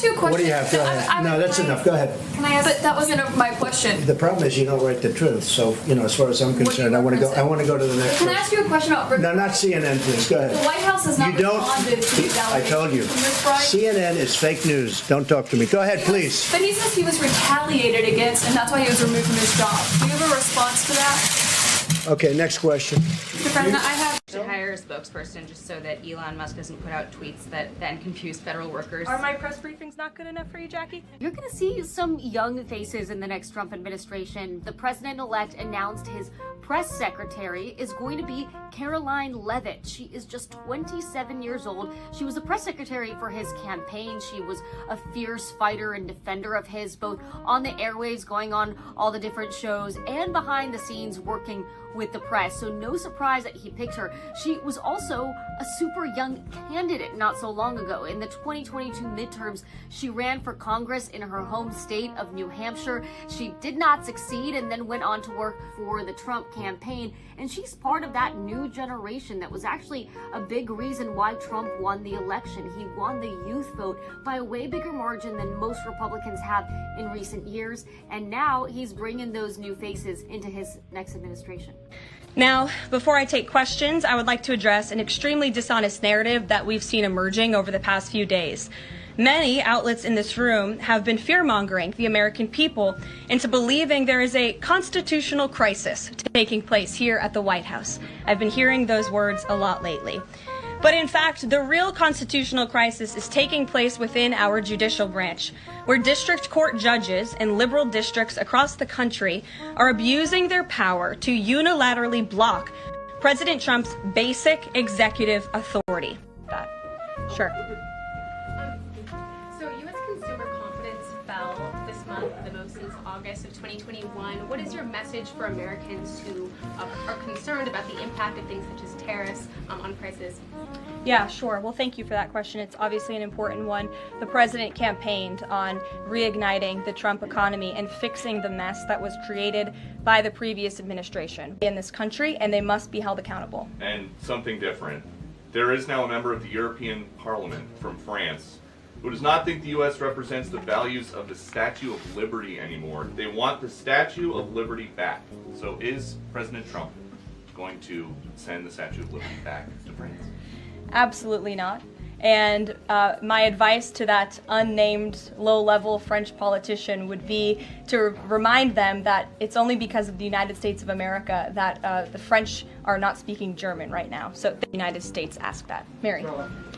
ask you a question? What do you have? Go ahead. No, that's enough. Go ahead. Can I ask? But that wasn't my question. The problem is you don't write the truth. So, as far as I'm concerned, I want to go to the next Can I one. ask you a question about... No, not CNN, please. Go ahead. The White House has not responded to these allegations. I told you. CNN is fake news. Don't talk to me. Go ahead, please. But he says he was retaliated against, and that's why he was removed from his job. Do you have a response to that? Okay, next question. Mr. President, I have to hire a spokesperson just so that Elon Musk doesn't put out tweets that then confuse federal workers. Are my press briefings not good enough for you, Jackie? You're going to see some young faces in the next Trump administration. The president-elect announced his press secretary is going to be Karoline Leavitt. She is just 27 years old. She was a press secretary for his campaign. She was a fierce fighter and defender of his, both on the airwaves, going on all the different shows, and behind the scenes working with the press. So no surprise that he picked her. She was also a super young candidate not so long ago. In the 2022 midterms, she ran for Congress in her home state of New Hampshire. She did not succeed and then went on to work for the Trump campaign. And she's part of that new generation that was actually a big reason why Trump won the election. He won the youth vote by a way bigger margin than most Republicans have in recent years. And now he's bringing those new faces into his next administration. Now, before I take questions, I would like to address an extremely dishonest narrative that we've seen emerging over the past few days. Many outlets in this room have been fear-mongering the American people into believing there is a constitutional crisis taking place here at the White House. I've been hearing those words a lot lately. But in fact, the real constitutional crisis is taking place within our judicial branch, where district court judges in liberal districts across the country are abusing their power to unilaterally block President Trump's basic executive authority. Sure. So U.S. consumer confidence fell this month the most since August of 2021. What is your message for Americans who are concerned about the impact of things such as tariffs on prices? Yeah, sure. Well, thank you for that question. It's obviously an important one. The president campaigned on reigniting the Trump economy and fixing the mess that was created by the previous administration in this country, and they must be held accountable. And something different. There is now a member of the European Parliament from France who does not think the U.S. represents the values of the Statue of Liberty anymore. They want the Statue of Liberty back. So is President Trump going to send the Statue of Liberty back to France? Absolutely not. And my advice to that unnamed low-level French politician would be to remind them that it's only because of the United States of America that the French are not speaking German right now. So the United States asked that. Mary.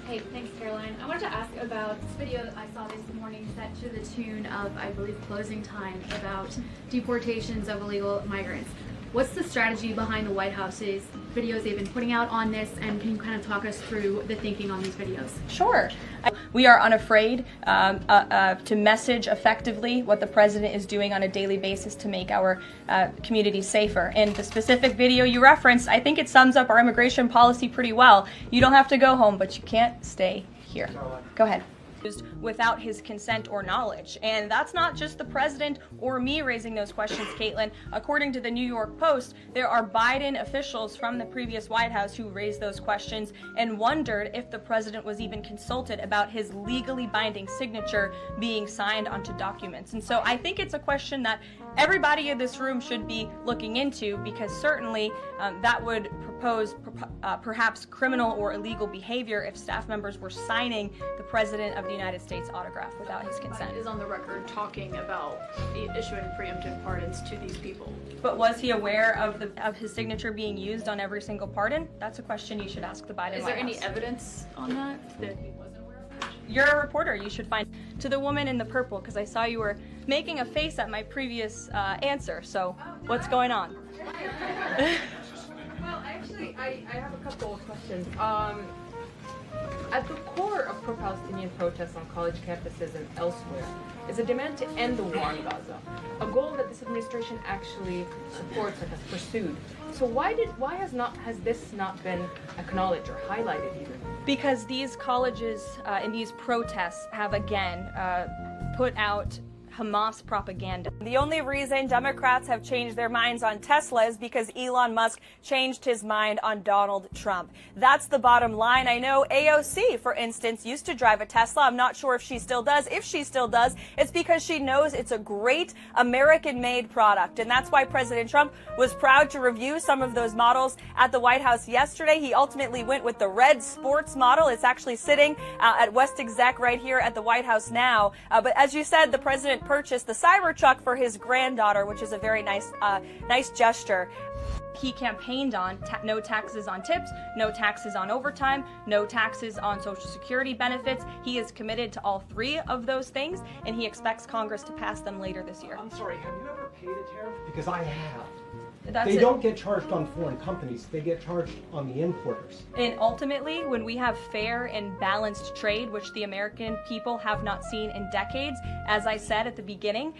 Hey, thanks, Caroline. I wanted to ask about this video that I saw this morning set to the tune of, I believe, Closing Time, about deportations of illegal migrants. What's the strategy behind the White House's videos they've been putting out on this, and can you kind of talk us through the thinking on these videos? Sure. We are unafraid to message effectively what the president is doing on a daily basis to make our communities safer. And the specific video you referenced, I think it sums up our immigration policy pretty well. You don't have to go home, but you can't stay here. Go ahead. Without his consent or knowledge. And that's not just the president or me raising those questions, Caitlin. According to the New York Post, there are Biden officials from the previous White House who raised those questions and wondered if the president was even consulted about his legally binding signature being signed onto documents. And so I think it's a question that everybody in this room should be looking into, because certainly that would propose perhaps criminal or illegal behavior if staff members were signing the president of the United States autograph without his consent. Biden is on the record talking about issuing preemptive pardons to these people. But was he aware of his signature being used on every single pardon? That's a question you should ask the Biden Is White there any House. evidence on that he wasn't aware of? You're a reporter. You should find to the woman in the purple, because I saw you were making a face at my previous answer. So what's going on? Well, actually, I have a couple of questions. At the core of pro-Palestinian protests on college campuses and elsewhere is a demand to end the war in Gaza, a goal that this administration actually supports and has pursued. So why has this not been acknowledged or highlighted even? Because these colleges in these protests have again put out Hamas propaganda. The only reason Democrats have changed their minds on Tesla is because Elon Musk changed his mind on Donald Trump. That's the bottom line. I know AOC, for instance, used to drive a Tesla. I'm not sure if she still does. If she still does, it's because she knows it's a great American-made product. And that's why President Trump was proud to review some of those models at the White House yesterday. He ultimately went with the red sports model. It's actually sitting at West Exec right here at the White House now. But as you said, the president purchased the Cybertruck for his granddaughter, which is a very nice gesture. He campaigned on no taxes on tips, no taxes on overtime, no taxes on Social Security benefits. He is committed to all three of those things, and he expects Congress to pass them later this year. I'm sorry, have you ever paid a tariff? Because I have. That's they it. don't get charged on foreign companies, they get charged on the importers. And ultimately, when we have fair and balanced trade, which the American people have not seen in decades, as I said at the beginning,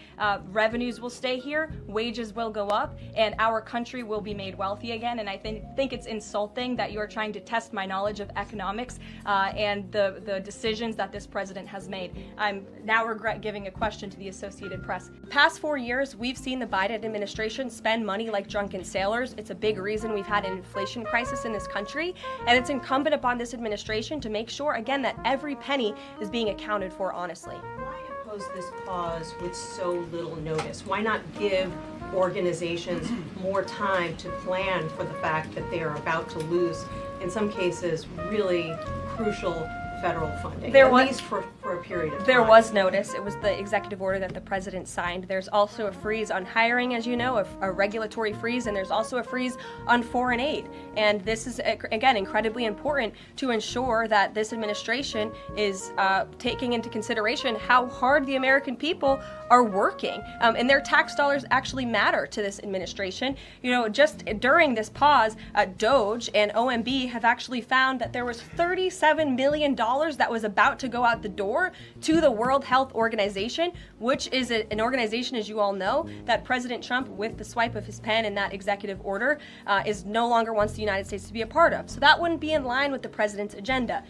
revenues will stay here, wages will go up, and our country will be made wealthy again. And I think it's insulting that you are trying to test my knowledge of economics and the decisions that this president has made. I'm now regret giving a question to the Associated Press. Past 4 years, we've seen the Biden administration spend money like drunken sailors. It's a big reason we've had an inflation crisis in this country, and it's incumbent upon this administration to make sure, again, that every penny is being accounted for honestly. Why impose this pause with so little notice? Why not give organizations more time to plan for the fact that they are about to lose, in some cases, really crucial federal funding, at least for a period of time? There was notice. It was the executive order that the president signed. There's also a freeze on hiring, as you know, a regulatory freeze, and there's also a freeze on foreign aid. And this is, again, incredibly important to ensure that this administration is taking into consideration how hard the American people are working. And their tax dollars actually matter to this administration. You know, just during this pause, DOGE and OMB have actually found that there was $37 million that was about to go out the door to the World Health Organization, which is an organization, as you all know, that President Trump, with the swipe of his pen in that executive order, is no longer wants the United States to be a part of. So that wouldn't be in line with the president's agenda.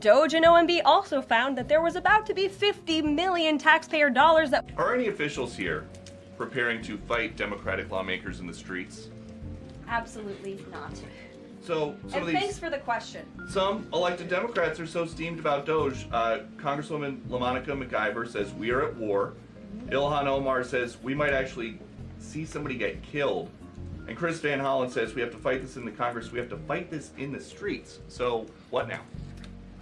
DOGE and OMB also found that there was about to be 50 million taxpayer dollars that... Are any officials here preparing to fight Democratic lawmakers in the streets? Absolutely not. So some of these, thanks for the question. Some elected Democrats are so steamed about DOGE. Congresswoman LaMonica McIver says we are at war. Ilhan Omar says we might actually see somebody get killed. And Chris Van Hollen says we have to fight this in the Congress. We have to fight this in the streets. So what now?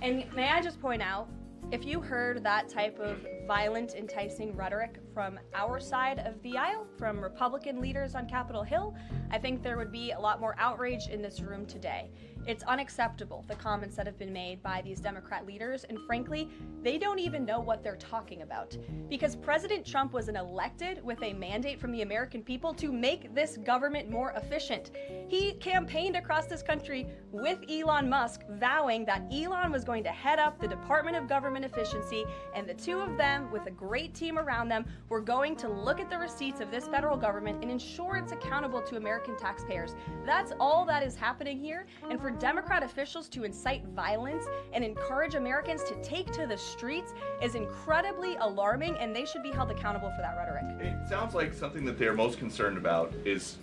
And may I just point out, if you heard that type of violent, enticing rhetoric from our side of the aisle, from Republican leaders on Capitol Hill, I think there would be a lot more outrage in this room today. It's unacceptable, the comments that have been made by these Democrat leaders, and frankly, they don't even know what they're talking about. Because President Trump was elected with a mandate from the American people to make this government more efficient. He campaigned across this country with Elon Musk, vowing that Elon was going to head up the Department of Government Efficiency, and the two of them, with a great team around them, were going to look at the receipts of this federal government and ensure it's accountable to American taxpayers. That's all that is happening here, and for Democrat officials to incite violence and encourage Americans to take to the streets is incredibly alarming, and they should be held accountable for that rhetoric. It sounds like something that they're most concerned about is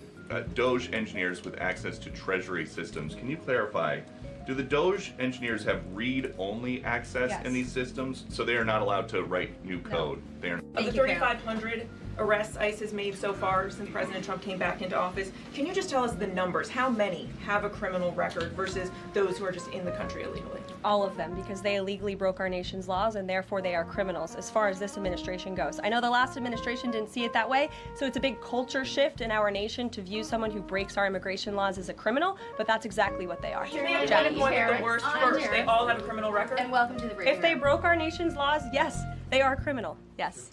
DOGE engineers with access to Treasury systems. Can you clarify? Do the DOGE engineers have read-only access in these systems, so they are not allowed to write new code? They are. Of the 3,500 arrests ICE has made so far since President Trump came back into office, can you just tell us the numbers? How many have a criminal record versus those who are just in the country illegally? All of them, because they illegally broke our nation's laws, and therefore they are criminals as far as this administration goes. I know the last administration didn't see it that way, so it's a big culture shift in our nation to view someone who breaks our immigration laws as a criminal, but that's exactly what they are. Can they have one of the worst first? They all have a criminal record? And welcome to the break. If they broke our nation's laws, yes, they are a criminal, yes.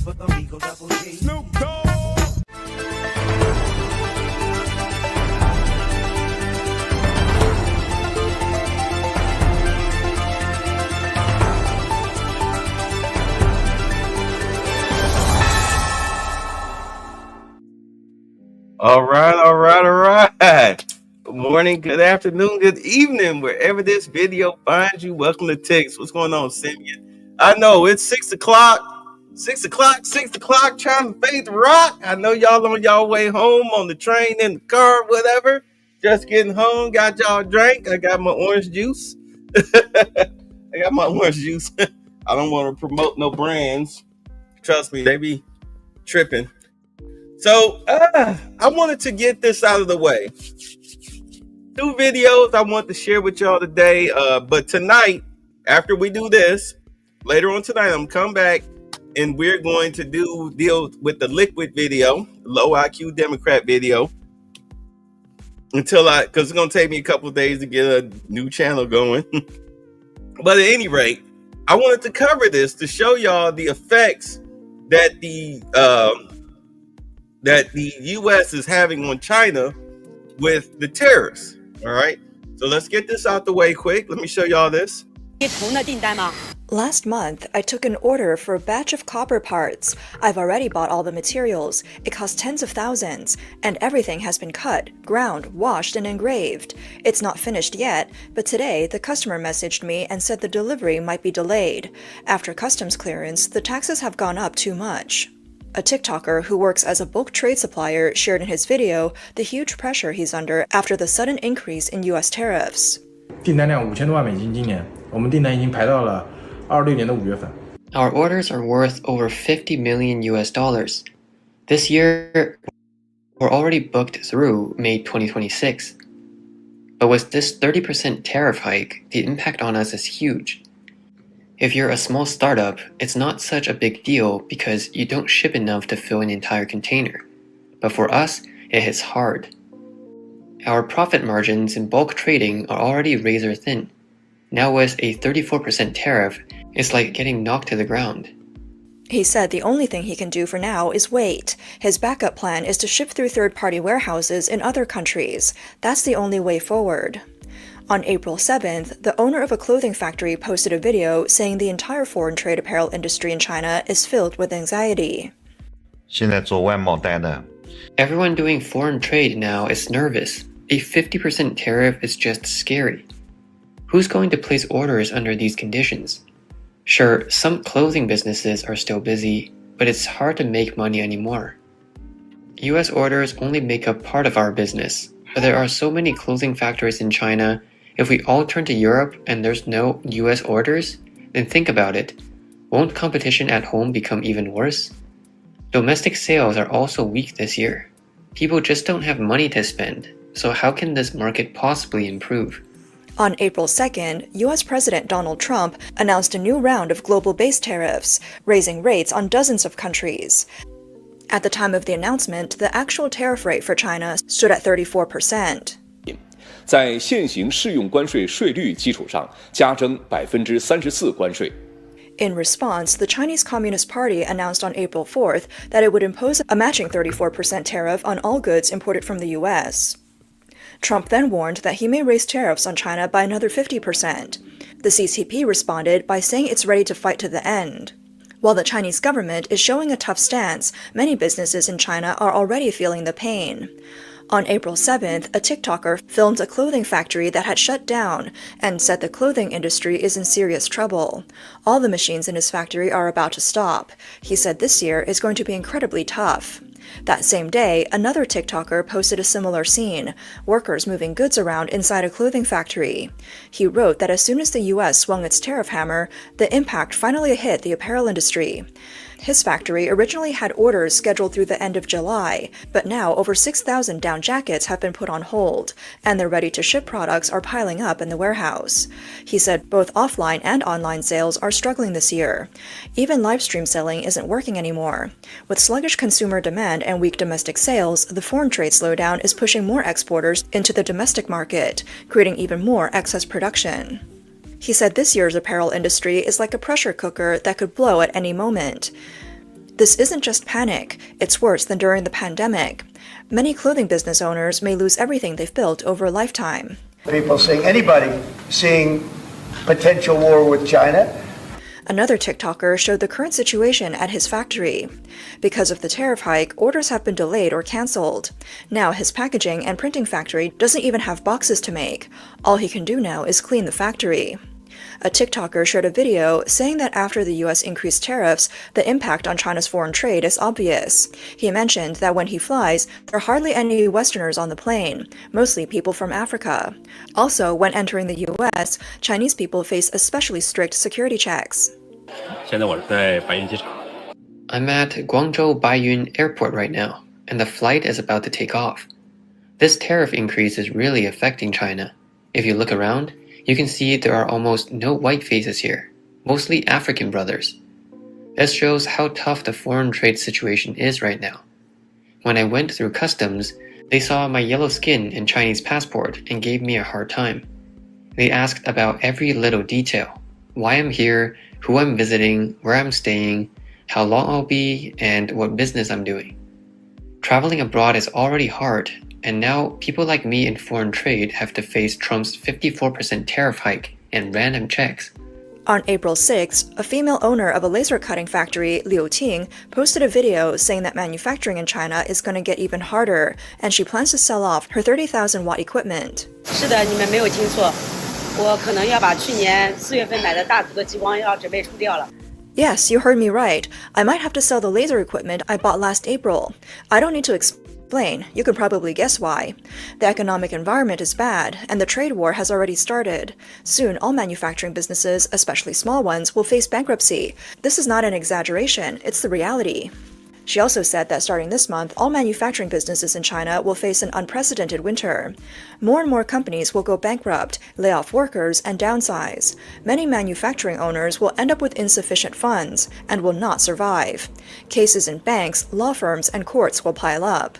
Snoop Dogg. All right. Good morning, good afternoon, good evening, wherever this video finds you. Welcome to Text. What's going on, Simeon? I know it's 6 o'clock. 6 o'clock, 6 o'clock, trying to face the rock. I know y'all on y'all way home on the train, in the car, whatever. Just getting home, got y'all drink. I got my orange juice. I got my orange juice. I don't want to promote no brands. Trust me, they be tripping. So I wanted to get this out of the way. 2 videos I want to share with y'all today. But tonight, after we do this, later on tonight, I'm come back and we're going to deal with the liquid video, low IQ Democrat video, because it's gonna take me a couple of days to get a new channel going. But at any rate, I wanted to cover this to show y'all the effects that the U.S. is having on China with the tariffs. All right, so let's get this out the way quick. Let me show y'all this. Last month, I took an order for a batch of copper parts. I've already bought all the materials. It cost tens of thousands, and everything has been cut, ground, washed, and engraved. It's not finished yet, but today the customer messaged me and said the delivery might be delayed. After customs clearance, the taxes have gone up too much. A TikToker who works as a bulk trade supplier shared in his video the huge pressure he's under after the sudden increase in U.S. tariffs. 订单量5000多万美金，今年我们订单已经排到了26年的5月份。 Our orders are worth over 50 million US dollars. This year, we're already booked through May 2026. But with this 30% tariff hike, the impact on us is huge. If you're a small startup, it's not such a big deal because you don't ship enough to fill an entire container. But for us, it hits hard. Our profit margins in bulk trading are already razor thin. Now with a 34% tariff, it's like getting knocked to the ground. He said the only thing he can do for now is wait. His backup plan is to ship through third-party warehouses in other countries. That's the only way forward. On April 7th, the owner of a clothing factory posted a video saying the entire foreign trade apparel industry in China is filled with anxiety. 现在做外贸单的 Everyone doing foreign trade now is nervous. A 50% tariff is just scary. Who's going to place orders under these conditions? Sure, some clothing businesses are still busy, but it's hard to make money anymore. US orders only make up part of our business, but there are so many clothing factories in China. If we all turn to Europe and there's no US orders, then think about it. Won't competition at home become even worse? Domestic sales are also weak this year. People just don't have money to spend, so how can this market possibly improve? On April 2nd, U.S. President Donald Trump announced a new round of global-based tariffs, raising rates on dozens of countries. At the time of the announcement, the actual tariff rate for China stood at 34%. 在现行适用关税税率基础上，加征34%关税。 In response, the Chinese Communist Party announced on April 4th that it would impose a matching 34% tariff on all goods imported from the U.S. Trump then warned that he may raise tariffs on China by another 50%. The CCP responded by saying it's ready to fight to the end. While the Chinese government is showing a tough stance, many businesses in China are already feeling the pain. On April 7th, a TikToker filmed a clothing factory that had shut down and said the clothing industry is in serious trouble. All the machines in his factory are about to stop. He said this year is going to be incredibly tough. That same day, another TikToker posted a similar scene, workers moving goods around inside a clothing factory. He wrote that as soon as the US swung its tariff hammer, the impact finally hit the apparel industry. His factory originally had orders scheduled through the end of July, but now over 6,000 down jackets have been put on hold, and the ready-to-ship products are piling up in the warehouse. He said both offline and online sales are struggling this year. Even live stream selling isn't working anymore. With sluggish consumer demand and weak domestic sales, the foreign trade slowdown is pushing more exporters into the domestic market, creating even more excess production. He said this year's apparel industry is like a pressure cooker that could blow at any moment. This isn't just panic, it's worse than during the pandemic. Many clothing business owners may lose everything they've built over a lifetime. People seeing anybody seeing potential war with China. Another TikToker showed the current situation at his factory. Because of the tariff hike, orders have been delayed or canceled. Now his packaging and printing factory doesn't even have boxes to make. All he can do now is clean the factory. A TikToker shared a video saying that after the US increased tariffs, the impact on China's foreign trade is obvious. He mentioned that when he flies, there are hardly any Westerners on the plane, mostly people from Africa. Also, when entering the US, Chinese people face especially strict security checks. I'm at Guangzhou Baiyun Airport right now, and the flight is about to take off. This tariff increase is really affecting China. If you look around, you can see there are almost no white faces here, mostly African brothers. This shows how tough the foreign trade situation is right now. When I went through customs, they saw my yellow skin and Chinese passport and gave me a hard time. They asked about every little detail: why I'm here, who I'm visiting, where I'm staying, how long I'll be, and what business I'm doing. Traveling abroad is already hard, and now people like me in foreign trade have to face Trump's 54% tariff hike and random checks. On April 6, a female owner of a laser cutting factory, Liu Ting, posted a video saying that manufacturing in China is going to get even harder, and she plans to sell off her 30,000 watt equipment. 是的，你们没有听错，我可能要把去年4月份买的大图的激光要准备出掉了。 Yes, you heard me right. I might have to sell the laser equipment I bought last April. I don't need to explain. You can probably guess why. The economic environment is bad, and the trade war has already started. Soon, all manufacturing businesses, especially small ones, will face bankruptcy. This is not an exaggeration, it's the reality. She also said that starting this month, all manufacturing businesses in China will face an unprecedented winter. More and more companies will go bankrupt, lay off workers, and downsize. Many manufacturing owners will end up with insufficient funds and will not survive. Cases in banks, law firms, and courts will pile up.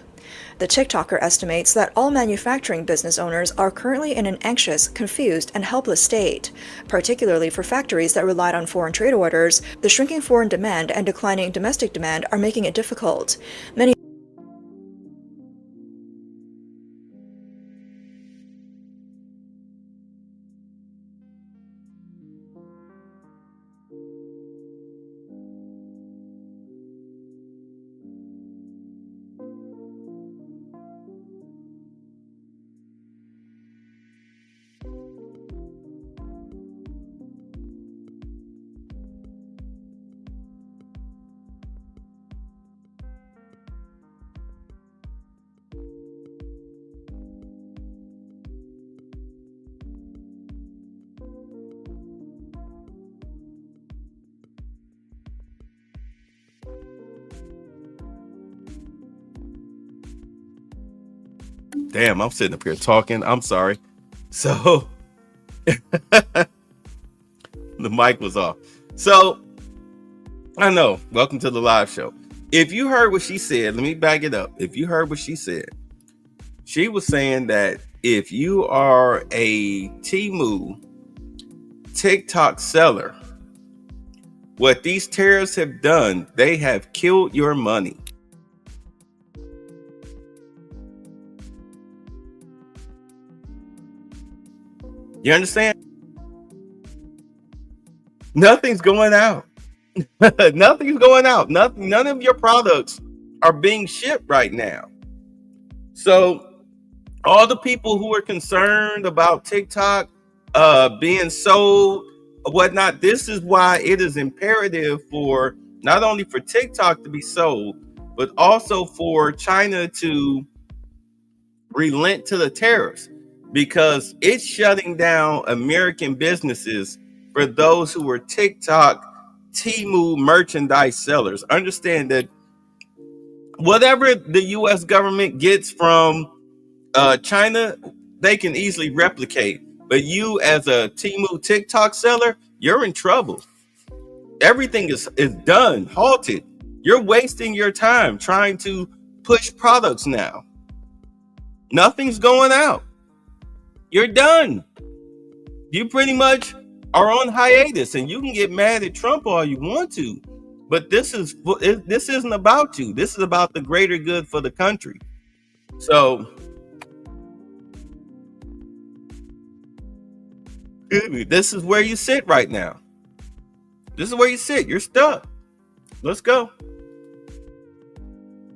The TikToker estimates that all manufacturing business owners are currently in an anxious, confused, and helpless state. Particularly for factories that relied on foreign trade orders, the shrinking foreign demand and declining domestic demand are making it difficult. Many Damn, I'm sitting up here talking. I'm sorry. So the mic was off. So I know. Welcome to the live show. If you heard what she said, let me back it up. If you heard what she said, she was saying that if you are a Temu TikTok seller, what these tariffs have done, they have killed your money. You understand? Nothing's going out. Nothing's going out. None of your products are being shipped right now. So all the people who are concerned about TikTok being sold, whatnot, this is why it is imperative for not only for TikTok to be sold, but also for China to relent to the tariffs, because it's shutting down American businesses for those who are TikTok, Temu merchandise sellers. Understand that whatever the U.S. government gets from China, they can easily replicate. But you as a Temu TikTok seller, you're in trouble. Everything is done, halted. You're wasting your time trying to push products now. Nothing's going out. You're done. You pretty much are on hiatus, and you can get mad at Trump all you want to, but this isn't about you. This is about the greater good for the country. So this is where you sit right now. This is where you sit. You're stuck. Let's go.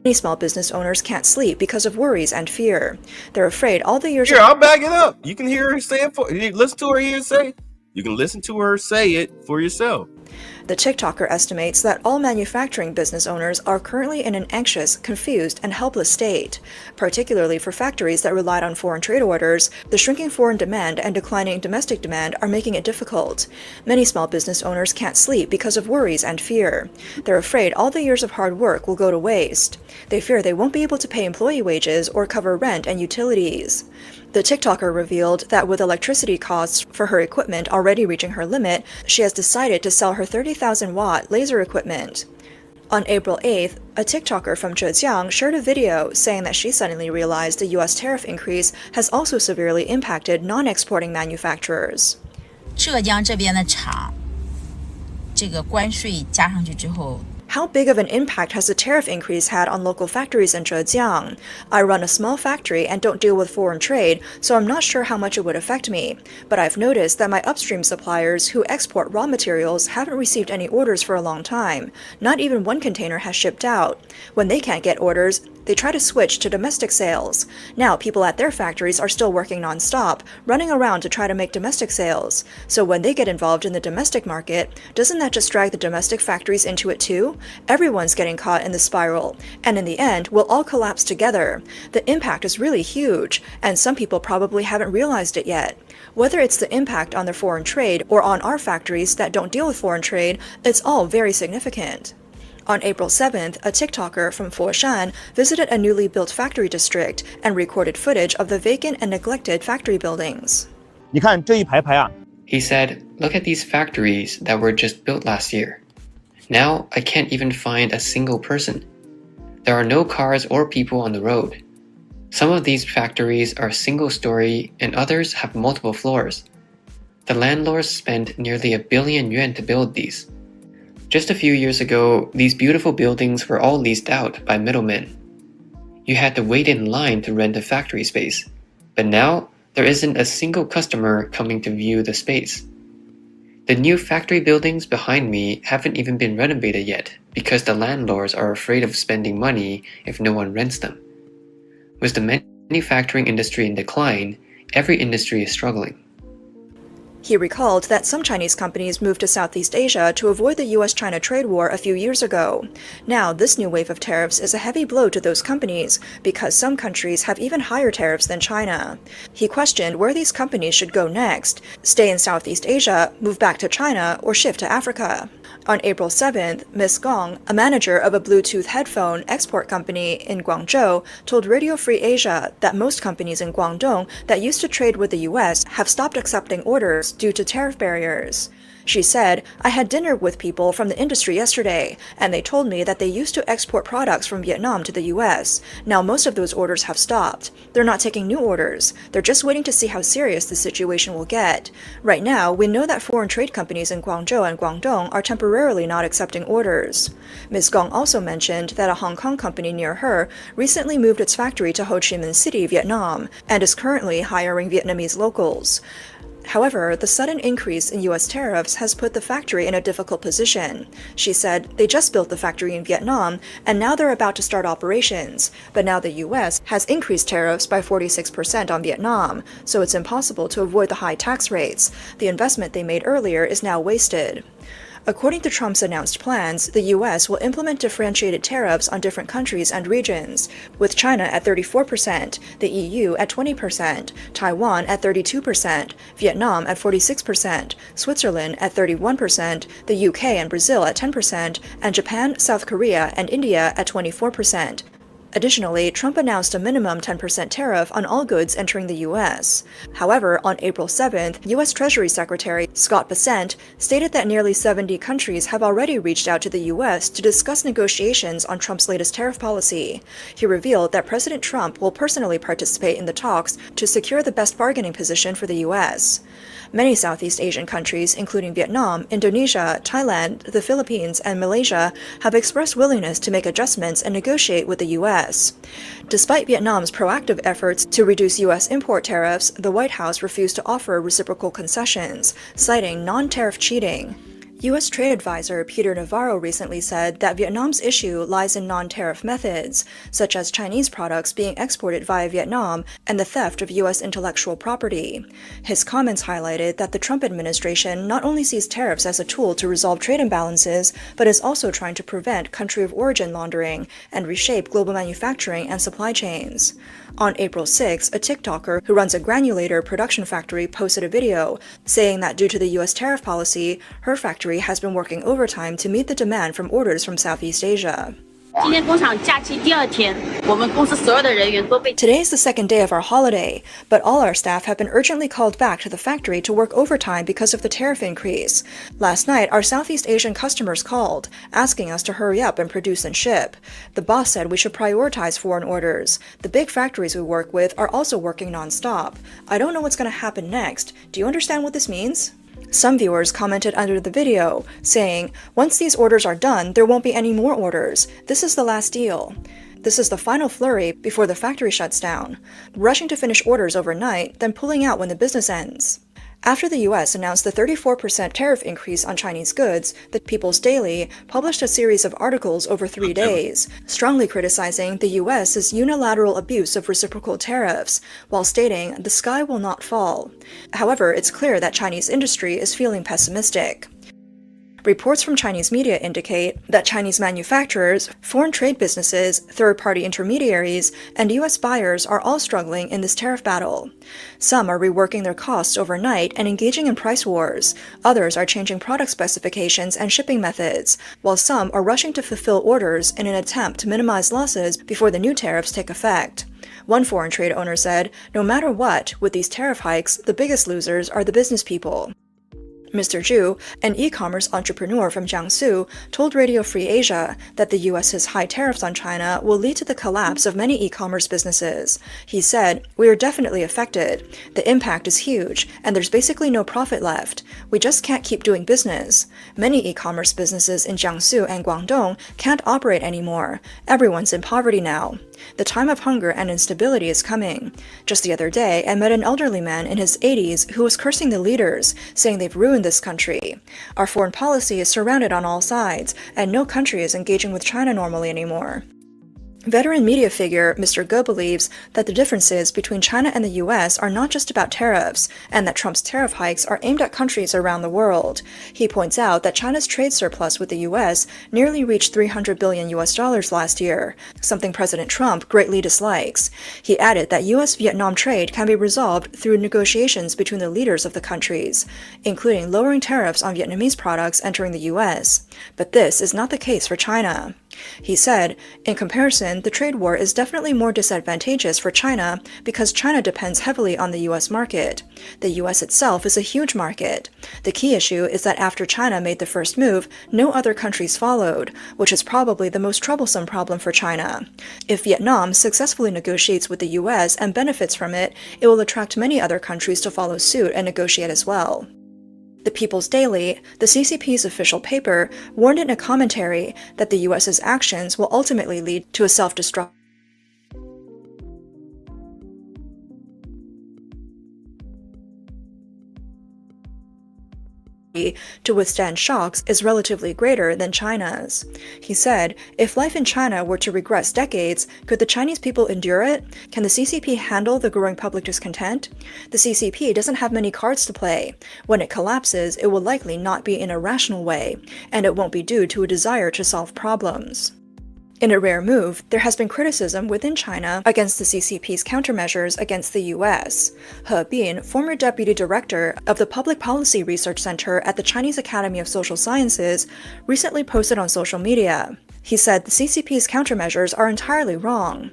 Many small business owners can't sleep because of worries and fear. They're afraid all the years. Here, I'll back it up. You can hear her say it. Listen to her here say, You can listen to her say it for yourself. The TikToker estimates that all manufacturing business owners are currently in an anxious, confused, and helpless state. Particularly for factories that relied on foreign trade orders, the shrinking foreign demand and declining domestic demand are making it difficult. Many small business owners can't sleep because of worries and fear. They're afraid all the years of hard work will go to waste. They fear they won't be able to pay employee wages or cover rent and utilities. The TikToker revealed that with electricity costs for her equipment already reaching her limit, she has decided to sell her 30,000-watt laser equipment. On April 8th, a TikToker from Zhejiang shared a video saying that she suddenly realized the U.S. tariff increase has also severely impacted non-exporting manufacturers. 浙江这边的厂，这个关税加上去之后。 How big of an impact has the tariff increase had on local factories in Zhejiang? I run a small factory and don't deal with foreign trade, so I'm not sure how much it would affect me. But I've noticed that my upstream suppliers who export raw materials haven't received any orders for a long time. Not even one container has shipped out. When they can't get orders, they try to switch to domestic sales. Now people at their factories are still working non-stop, running around to try to make domestic sales. So when they get involved in the domestic market, doesn't that just drag the domestic factories into it too? Everyone's getting caught in the spiral, and in the end, we'll all collapse together. The impact is really huge, and some people probably haven't realized it yet. Whether it's the impact on their foreign trade or on our factories that don't deal with foreign trade, it's all very significant. On April 7th, a TikToker from Foshan visited a newly built factory district and recorded footage of the vacant and neglected factory buildings. He said, "Look at these factories that were just built last year. Now I can't even find a single person. There are no cars or people on the road. Some of these factories are single-story and others have multiple floors. The landlords spent nearly 1 billion yuan to build these. Just a few years ago, these beautiful buildings were all leased out by middlemen. You had to wait in line to rent a factory space, but now there isn't a single customer coming to view the space. The new factory buildings behind me haven't even been renovated yet because the landlords are afraid of spending money if no one rents them. With the manufacturing industry in decline, every industry is struggling." He recalled that some Chinese companies moved to Southeast Asia to avoid the US-China trade war a few years ago. Now, this new wave of tariffs is a heavy blow to those companies because some countries have even higher tariffs than China. He questioned where these companies should go next: stay in Southeast Asia, move back to China, or shift to Africa. On April 7th, Ms. Gong, a manager of a Bluetooth headphone export company in Guangzhou, told Radio Free Asia that most companies in Guangdong that used to trade with the US have stopped accepting orders due to tariff barriers. She said, "I had dinner with people from the industry yesterday, and they told me that they used to export products from Vietnam to the US. Now most of those orders have stopped. They're not taking new orders. They're just waiting to see how serious the situation will get. Right now, we know that foreign trade companies in Guangzhou and Guangdong are temporarily not accepting orders." Ms. Gong also mentioned that a Hong Kong company near her recently moved its factory to Ho Chi Minh City, Vietnam, and is currently hiring Vietnamese locals. However, the sudden increase in U.S. tariffs has put the factory in a difficult position. She said they just built the factory in Vietnam, and now they're about to start operations. But now the U.S. has increased tariffs by 46% on Vietnam, so it's impossible to avoid the high tax rates. The investment they made earlier is now wasted. According to Trump's announced plans, the U.S. will implement differentiated tariffs on different countries and regions, with China at 34%, the EU at 20%, Taiwan at 32%, Vietnam at 46%, Switzerland at 31%, the UK and Brazil at 10%, and Japan, South Korea, and India at 24%. Additionally, Trump announced a minimum 10% tariff on all goods entering the U.S. However, on April 7th, U.S. Treasury Secretary Scott Bessent stated that nearly 70 countries have already reached out to the U.S. to discuss negotiations on Trump's latest tariff policy. He revealed that President Trump will personally participate in the talks to secure the best bargaining position for the U.S. Many Southeast Asian countries, including Vietnam, Indonesia, Thailand, the Philippines, and Malaysia, have expressed willingness to make adjustments and negotiate with the U.S. Despite Vietnam's proactive efforts to reduce U.S. import tariffs, the White House refused to offer reciprocal concessions, citing non-tariff cheating. U.S. trade advisor Peter Navarro recently said that Vietnam's issue lies in non-tariff methods, such as Chinese products being exported via Vietnam and the theft of U.S. intellectual property. His comments highlighted that the Trump administration not only sees tariffs as a tool to resolve trade imbalances, but is also trying to prevent country of origin laundering and reshape global manufacturing and supply chains. On April 6, a TikToker who runs a granulator production factory posted a video saying that due to the U.S. tariff policy, her factory has been working overtime to meet the demand from orders from Southeast Asia. Today is the second day of our holiday, but all our staff have been urgently called back to the factory to work overtime because of the tariff increase. Last night, our Southeast Asian customers called, asking us to hurry up and produce and ship. The boss said we should prioritize foreign orders. The big factories we work with are also working non-stop. I don't know what's going to happen next. Do you understand what this means? Some viewers commented under the video, saying, "Once these orders are done, there won't be any more orders. This is the last deal. This is the final flurry before the factory shuts down. Rushing to finish orders overnight, then pulling out when the business ends." After the U.S. announced the 34% tariff increase on Chinese goods, the People's Daily published a series of articles over 3 days, strongly criticizing the U.S.'s unilateral abuse of reciprocal tariffs, while stating the sky will not fall. However, it's clear that Chinese industry is feeling pessimistic. Reports from Chinese media indicate that Chinese manufacturers, foreign trade businesses, third-party intermediaries, and U.S. buyers are all struggling in this tariff battle. Some are reworking their costs overnight and engaging in price wars. Others are changing product specifications and shipping methods, while some are rushing to fulfill orders in an attempt to minimize losses before the new tariffs take effect. One foreign trade owner said, "No matter what, with these tariff hikes, the biggest losers are the business people." Mr. Zhu, an e-commerce entrepreneur from Jiangsu, told Radio Free Asia that the U.S.'s high tariffs on China will lead to the collapse of many e-commerce businesses. He said, "We are definitely affected. The impact is huge, and there's basically no profit left. We just can't keep doing business. Many e-commerce businesses in Jiangsu and Guangdong can't operate anymore. Everyone's in poverty now. The time of hunger and instability is coming. Just the other day, I met an elderly man in his 80s who was cursing the leaders, saying they've ruined this country. Our foreign policy is surrounded on all sides, and no country is engaging with China normally anymore." Veteran media figure Mr. Ge believes that the differences between China and the U.S. are not just about tariffs, and that Trump's tariff hikes are aimed at countries around the world. He points out that China's trade surplus with the U.S. nearly reached $300 billion last year, something President Trump greatly dislikes. He added that U.S.-Vietnam trade can be resolved through negotiations between the leaders of the countries, including lowering tariffs on Vietnamese products entering the U.S. But this is not the case for China. He said, "In comparison, the trade war is definitely more disadvantageous for China because China depends heavily on the U.S. market. The U.S. itself is a huge market. The key issue is that after China made the first move, no other countries followed, which is probably the most troublesome problem for China. If Vietnam successfully negotiates with the U.S. and benefits from it, it will attract many other countries to follow suit and negotiate as well." The People's Daily, the CCP's official paper, warned in a commentary that the U.S.'s actions will ultimately lead to a self-destruct to withstand shocks is relatively greater than China's. He said, "If life in China were to regress decades, could the Chinese people endure it? Can the CCP handle the growing public discontent? The CCP doesn't have many cards to play. When it collapses, it will likely not be in a rational way, and it won't be due to a desire to solve problems." In a rare move, there has been criticism within China against the CCP's countermeasures against the U.S. He Bin, former deputy director of the Public Policy Research Center at the Chinese Academy of Social Sciences, recently posted on social media. He said the CCP's countermeasures are entirely wrong.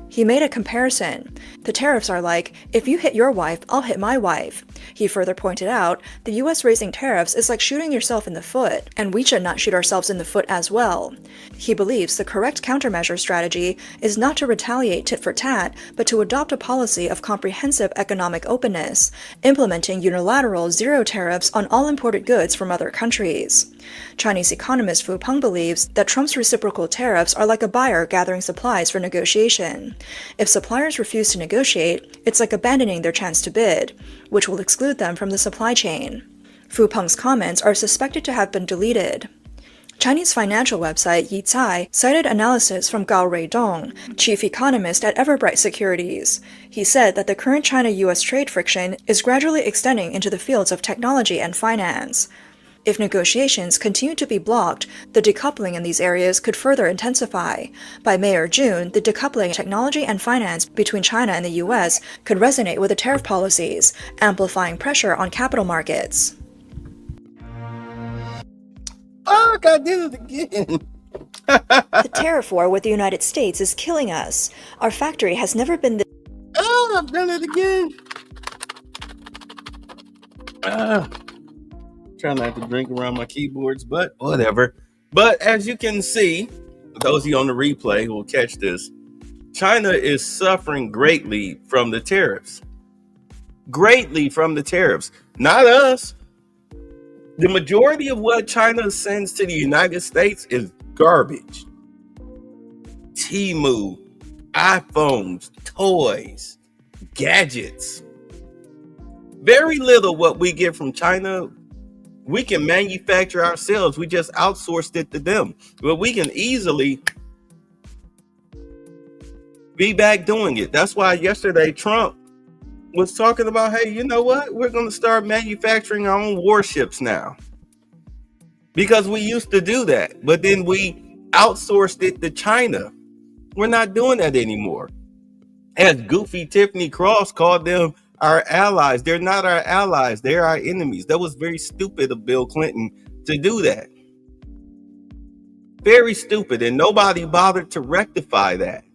He made a comparison. The tariffs are like, if you hit your wife, I'll hit my wife. He further pointed out, the U.S. raising tariffs is like shooting yourself in the foot, and we should not shoot ourselves in the foot as well. He believes the correct countermeasure strategy is not to retaliate tit for tat, but to adopt a policy of comprehensive economic openness, implementing unilateral zero tariffs on all imported goods from other countries. Chinese economist Fu Peng believes that Trump's reciprocal tariffs are like a buyer gathering supplies for negotiation. If suppliers refuse to negotiate, it's like abandoning their chance to bid, which will exclude them from the supply chain. Fu Peng's comments are suspected to have been deleted. Chinese financial website Yi Cai cited analysis from Gao Ruidong, chief economist at Everbright Securities. He said that the current China-US trade friction is gradually extending into the fields of technology and finance. If negotiations continue to be blocked, the decoupling in these areas could further intensify. By May or June, the decoupling of technology and finance between China and the US could resonate with the tariff policies, amplifying pressure on capital markets. Fuck, I did it again. The tariff war with the United States is killing us. Our factory has never been this. Oh, I've done it again. Try not to drink around my keyboards, but whatever. But as you can see, those of you on the replay who will catch this, China is suffering greatly from the tariffs. Greatly from the tariffs. Not us. The majority of what China sends to the United States is garbage. Temu, iPhones, toys, gadgets. Very little what we get from China, we can manufacture ourselves. We just outsourced it to them. But we can easily be back doing it. That's why yesterday Trump was talking about, hey, you know what? We're going to start manufacturing our own warships now. Because we used to do that, but then we outsourced it to China. We're not doing that anymore. As goofy Tiffany Cross called them our allies. They're not our allies. They're our enemies. That was very stupid of Bill Clinton to do that. Very stupid. And nobody bothered to rectify that.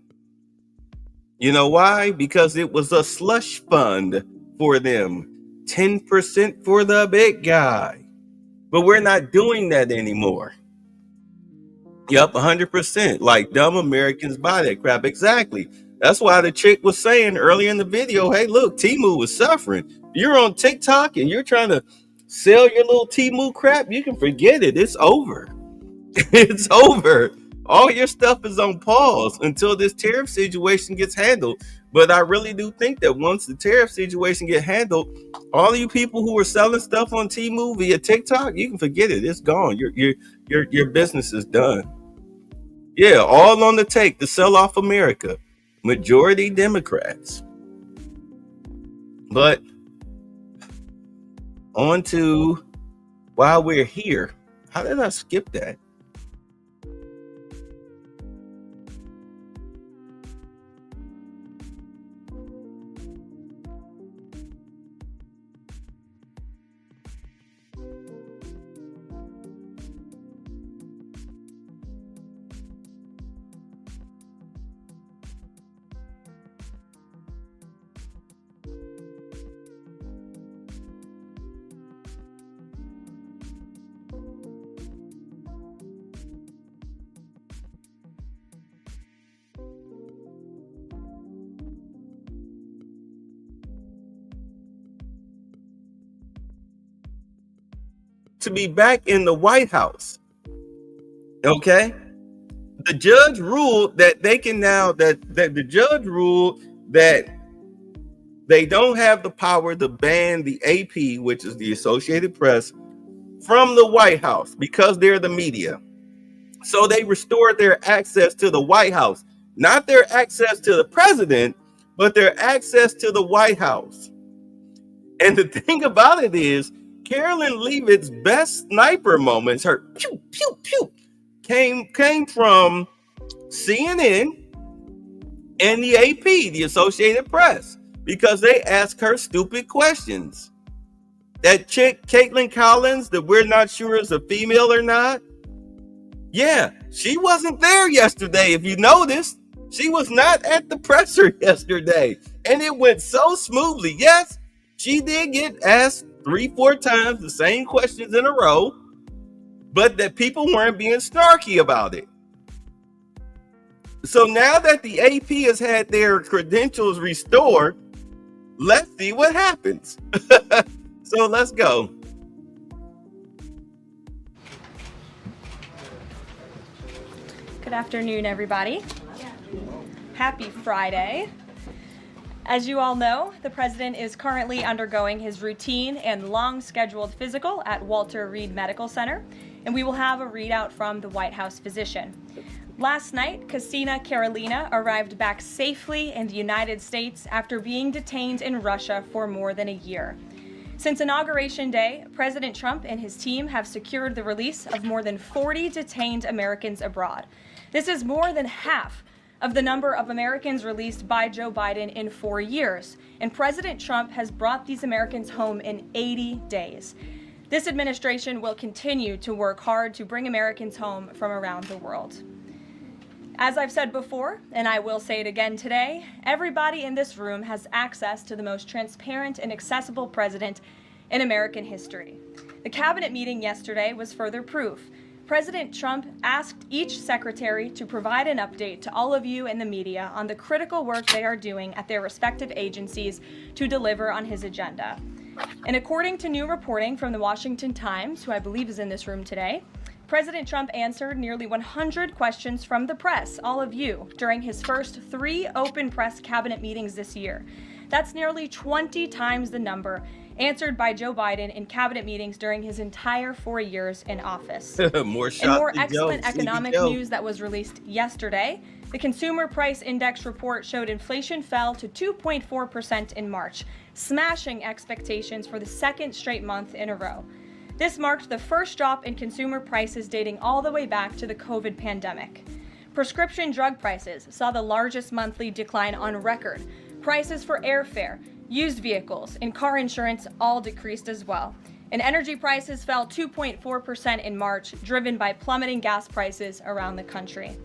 You know why? Because it was a slush fund for them. 10% for the big guy. But we're not doing that anymore. Yep, 100%. Like dumb Americans buy that crap. Exactly. That's why the chick was saying earlier in the video, hey, look, Temu was suffering. You're on TikTok and you're trying to sell your little Temu crap. You can forget it. It's over. It's over. All your stuff is on pause until this tariff situation gets handled. But I really do think that once the tariff situation get handled, all you people who are selling stuff on Temu via TikTok, you can forget it. It's gone. Your business is done. Yeah, all on the take to sell off America. Majority Democrats. But on to while we're here. How did I skip that? To be back in the White House. Okay. The judge ruled that they can now that the judge ruled that they don't have the power to ban the AP, which is the Associated Press, from the White House because they're the media. So they restored their access to the White House, not their access to the president, but their access to the White House. And the thing about it is, Karoline Leavitt's best sniper moments, her pew, pew, pew, came from CNN and the AP, the Associated Press, because they asked her stupid questions. That chick, Caitlin Collins, that we're not sure is a female or not. Yeah, she wasn't there yesterday. If you noticed, she was not at the presser yesterday. And it went so smoothly. Yes, she did get asked 3-4 times the same questions in a row, but that people weren't being snarky about it. So now that the AP has had their credentials restored, let's see what happens. So let's go. Good afternoon, everybody. Happy Friday. As you all know, the president is currently undergoing his routine and long-scheduled physical at Walter Reed Medical Center, and we will have a readout from the White House physician. Last night, Karolina arrived back safely in the United States after being detained in Russia for more than a year. Since Inauguration Day, President Trump and his team have secured the release of more than 40 detained Americans abroad. This is more than half of the number of Americans released by Joe Biden in 4 years, and President Trump has brought these Americans home in 80 days. This administration will continue to work hard to bring Americans home from around the world. As I've said before, and I will say it again today, everybody in this room has access to the most transparent and accessible president in American history. The cabinet meeting yesterday was further proof. President Trump asked each secretary to provide an update to all of you in the media on the critical work they are doing at their respective agencies to deliver on his agenda. And according to new reporting from the Washington Times, who I believe is in this room today, President Trump answered nearly 100 questions from the press, all of you, during his first 3 open press cabinet meetings this year. That's nearly 20 times the number answered by Joe Biden in cabinet meetings during his entire 4 years in office. More excellent economic news that was released yesterday. The Consumer Price Index report showed inflation fell to 2.4% in March, smashing expectations for the second straight month in a row. This marked the first drop in consumer prices dating all the way back to the COVID pandemic. Prescription drug prices saw the largest monthly decline on record. Prices for airfare, used vehicles, and car insurance all decreased as well. And energy prices fell 2.4% in March, driven by plummeting gas prices around the country.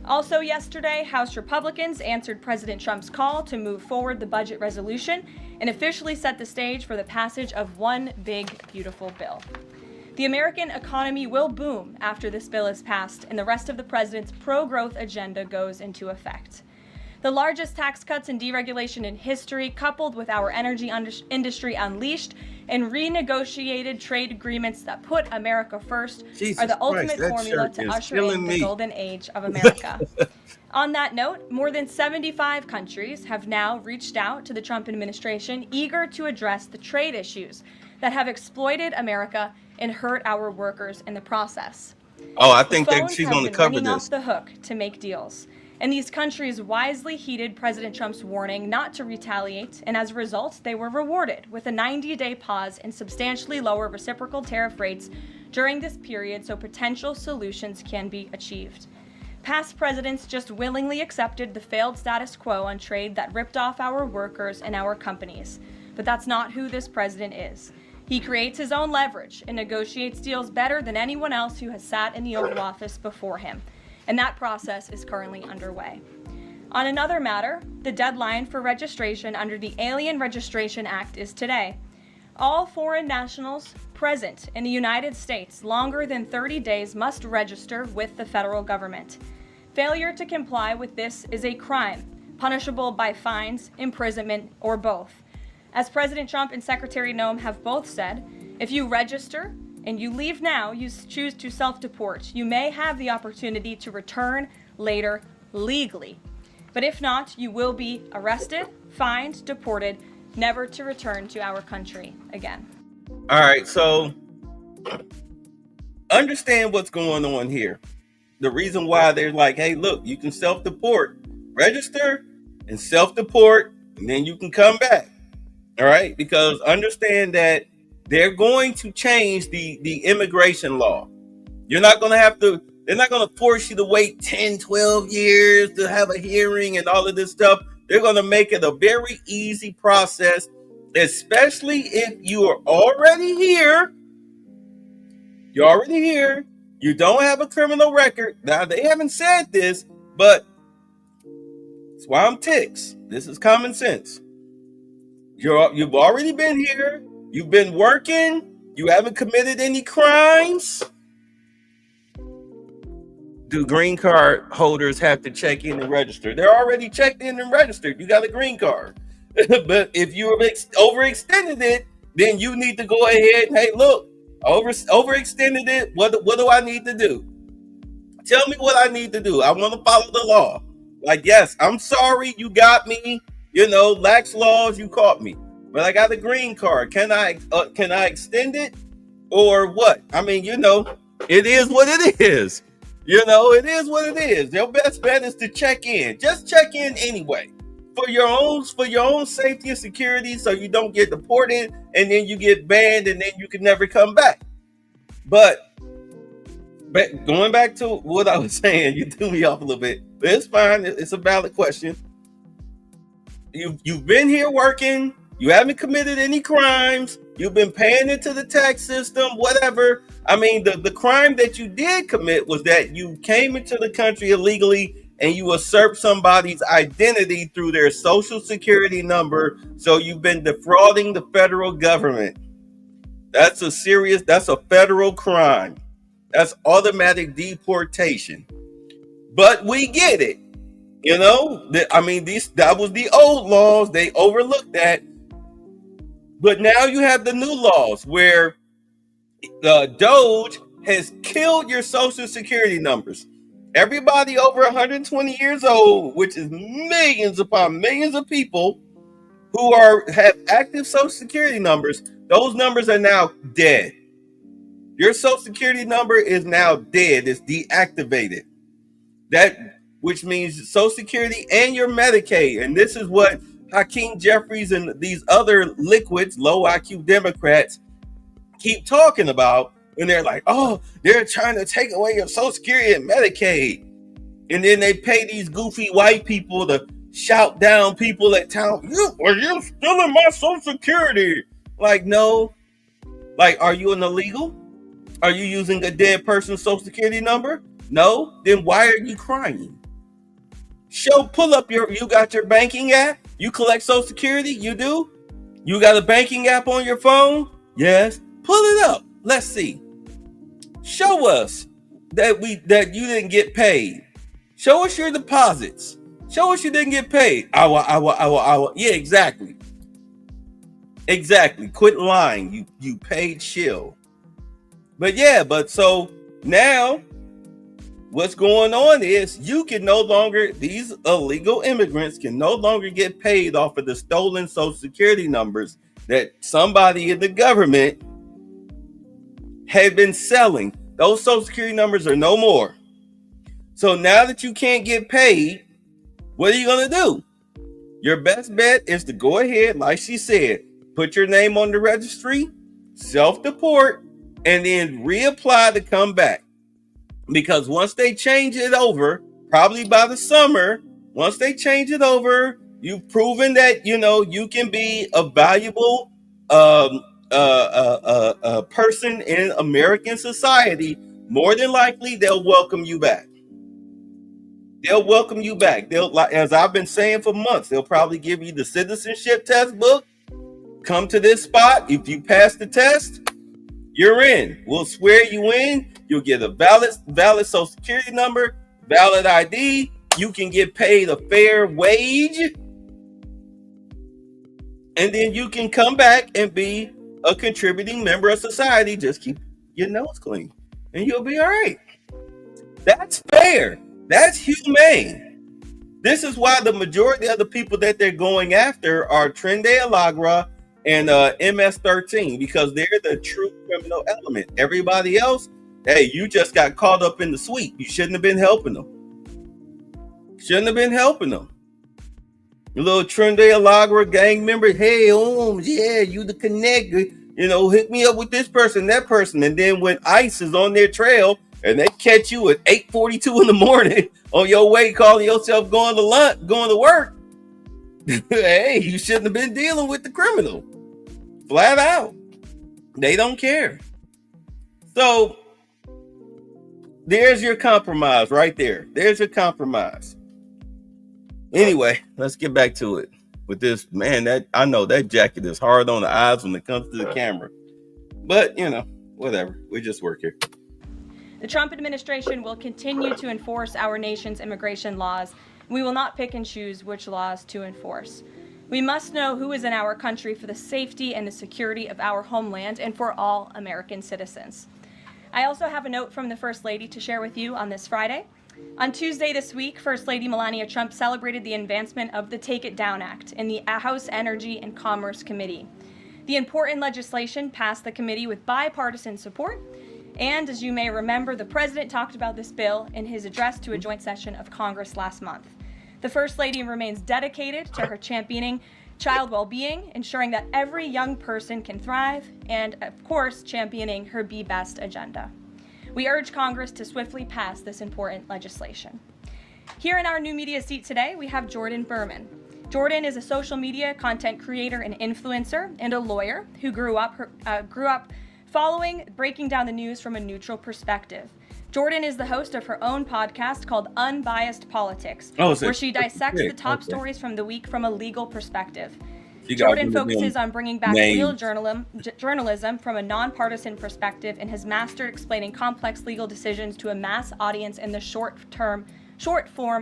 Also yesterday, House Republicans answered President Trump's call to move forward the budget resolution and officially set the stage for the passage of one big, beautiful bill. The American economy will boom after this bill is passed and the rest of the president's pro-growth agenda goes into effect. The largest tax cuts and deregulation in history, coupled with our energy industry unleashed and renegotiated trade agreements that put America first, are the ultimate formula to usher in the golden age of America. On that note, more than 75 countries have now reached out to the Trump administration, eager to address the trade issues that have exploited America and hurt our workers in the process. Oh, I think that she's on the cover of this. Off the hook to make deals. And these countries wisely heeded President Trump's warning not to retaliate, and as a result, they were rewarded with a 90-day pause and substantially lower reciprocal tariff rates during this period so potential solutions can be achieved. Past presidents just willingly accepted the failed status quo on trade that ripped off our workers and our companies. But that's not who this president is. He creates his own leverage and negotiates deals better than anyone else who has sat in the Oval Office before him. And that process is currently underway. On another matter, the deadline for registration under the Alien Registration Act is today. All foreign nationals present in the United States longer than 30 days must register with the federal government. Failure to comply with this is a crime, punishable by fines, imprisonment, or both. As President Trump and Secretary Noem have both said, if you register and you leave now, you choose to self-deport, you may have the opportunity to return later legally. But if not, you will be arrested, fined, deported, never to return to our country again. All right, so understand what's going on here. The reason why they're like, hey, look, you can self-deport, register and self-deport, and then you can come back. All right, because understand that they're going to change the immigration law. You're not going to have to, they're not going to force you to wait 10, 12 years to have a hearing and all of this stuff. They're going to make it a very easy process, especially if you are already here. You're already here. You don't have a criminal record. Now, they haven't said this, but that's why I'm ticks. This is common sense. You've already been here. You've been working. You haven't committed any crimes. Do green card holders have to check in and register? They're already checked in and registered. You got a green card. But if you overextended it, then you need to go ahead and, hey, look, overextended it. What do I need to do? Tell me what I need to do. I want to follow the law. Like, yes, I'm sorry you got me. Lax laws, you caught me. But I got a green card. Can I extend it or what? I mean, it is what it is. It is what it is. Your best bet is to check in. Just check in anyway. For your own safety and security, so you don't get deported and then you get banned and then you can never come back. But going back to what I was saying, you threw me off a little bit. But it's fine. It's a valid question. You've been here working. You haven't committed any crimes. You've been paying into the tax system, whatever. I mean, the crime that you did commit was that you came into the country illegally and you usurped somebody's identity through their social security number. So you've been defrauding the federal government. That's a federal crime. That's automatic deportation. But we get it. That was the old laws. They overlooked that. But now you have the new laws where DOGE has killed your social security numbers. Everybody over 120 years old, which is millions upon millions of people who have active social security numbers, those numbers are now dead. Your social security number is now dead. It's deactivated. Which means social security and your Medicaid. And this is what Hakeem Jeffries and these other liquids, low IQ Democrats, keep talking about. And they're like, oh, they're trying to take away your social security and Medicaid. And then they pay these goofy white people to shout down people at town. You're stealing my social security. Like, no. Like, are you an illegal? Are you using a dead person's social security number? No. Then why are you crying? Pull up you got your banking app? You collect social security? You do? You got a banking app on your phone? Yes. Pull it up. Let's see. Show us that you didn't get paid. Show us your deposits. Show us you didn't get paid. Yeah, exactly. Exactly. Quit lying. You paid shill. But so now what's going on is these illegal immigrants can no longer get paid off of the stolen social security numbers that somebody in the government had been selling. Those social security numbers are no more. So now that you can't get paid, what are you going to do? Your best bet is to go ahead, like she said, put your name on the registry, self-deport, and then reapply to come back. Because once they change it over, probably by the summer, once they change it over, you've proven that, you can be a valuable person in American society, more than likely they'll welcome you back. They'll welcome you back. As I've been saying for months, they'll probably give you the citizenship test book. Come to this spot. If you pass the test, you're in. We'll swear you in. You'll get a valid social security number, valid ID. You can get paid a fair wage. And then you can come back and be a contributing member of society. Just keep your nose clean and you'll be all right. That's fair. That's humane. This is why the majority of the people that they're going after are Trende Alagra and MS-13, because they're the true criminal element. Everybody else, hey, you just got caught up in the sweep. You shouldn't have been helping them. Your little Trende Alagra gang member, hey, yeah, you the connect. Hook me up with this person, that person. And then when ICE is on their trail and they catch you at 8:42 in the morning on your way, calling yourself going to work, hey, you shouldn't have been dealing with the criminal. Flat out. They don't care. So there's your compromise right there. There's your compromise. Anyway, let's get back to it with this. Man, I know that jacket is hard on the eyes when it comes to the camera. But, whatever. We just work here. The Trump administration will continue to enforce our nation's immigration laws. We will not pick and choose which laws to enforce. We must know who is in our country for the safety and the security of our homeland and for all American citizens. I also have a note from the First Lady to share with you on this Friday. On Tuesday this week, First Lady Melania Trump celebrated the advancement of the Take It Down Act in the House Energy and Commerce Committee. The important legislation passed the committee with bipartisan support, and as you may remember, the President talked about this bill in his address to a joint session of Congress last month. The First Lady remains dedicated to her championing child well-being, ensuring that every young person can thrive, and of course, championing her Be Best agenda. We urge Congress to swiftly pass this important legislation. Here in our new media seat today, we have Jordan Berman. Jordan is a social media content creator and influencer and a lawyer who grew up following breaking down the news from a neutral perspective. Jordan is the host of her own podcast called Unbiased Politics, where she dissects the top stories from the week from a legal perspective. Jordan focuses on bringing back real journalism from a nonpartisan perspective and has mastered explaining complex legal decisions to a mass audience in the short-form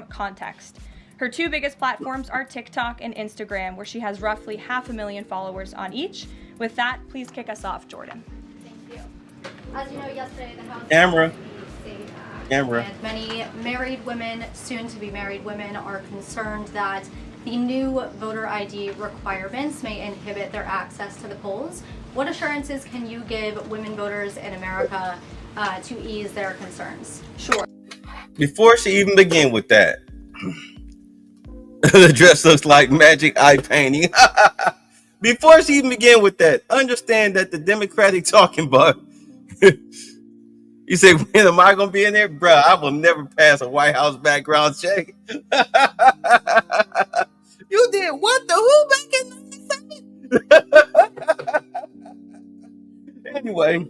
context. Her two biggest platforms are TikTok and Instagram, where she has roughly 500,000 followers on each. With that, please kick us off, Jordan. Thank you. As you know, yesterday the House... Camera. And many married women, soon-to-be married women, are concerned that the new voter ID requirements may inhibit their access to the polls. What assurances can you give women voters in America to ease their concerns? Sure. Before she even begin with that, the dress looks like magic eye painting. Before she even begin with that, understand that the Democratic talking about. You say, when am I going to be in there? Bruh, I will never pass a White House background check. You did what the who back in Anyway,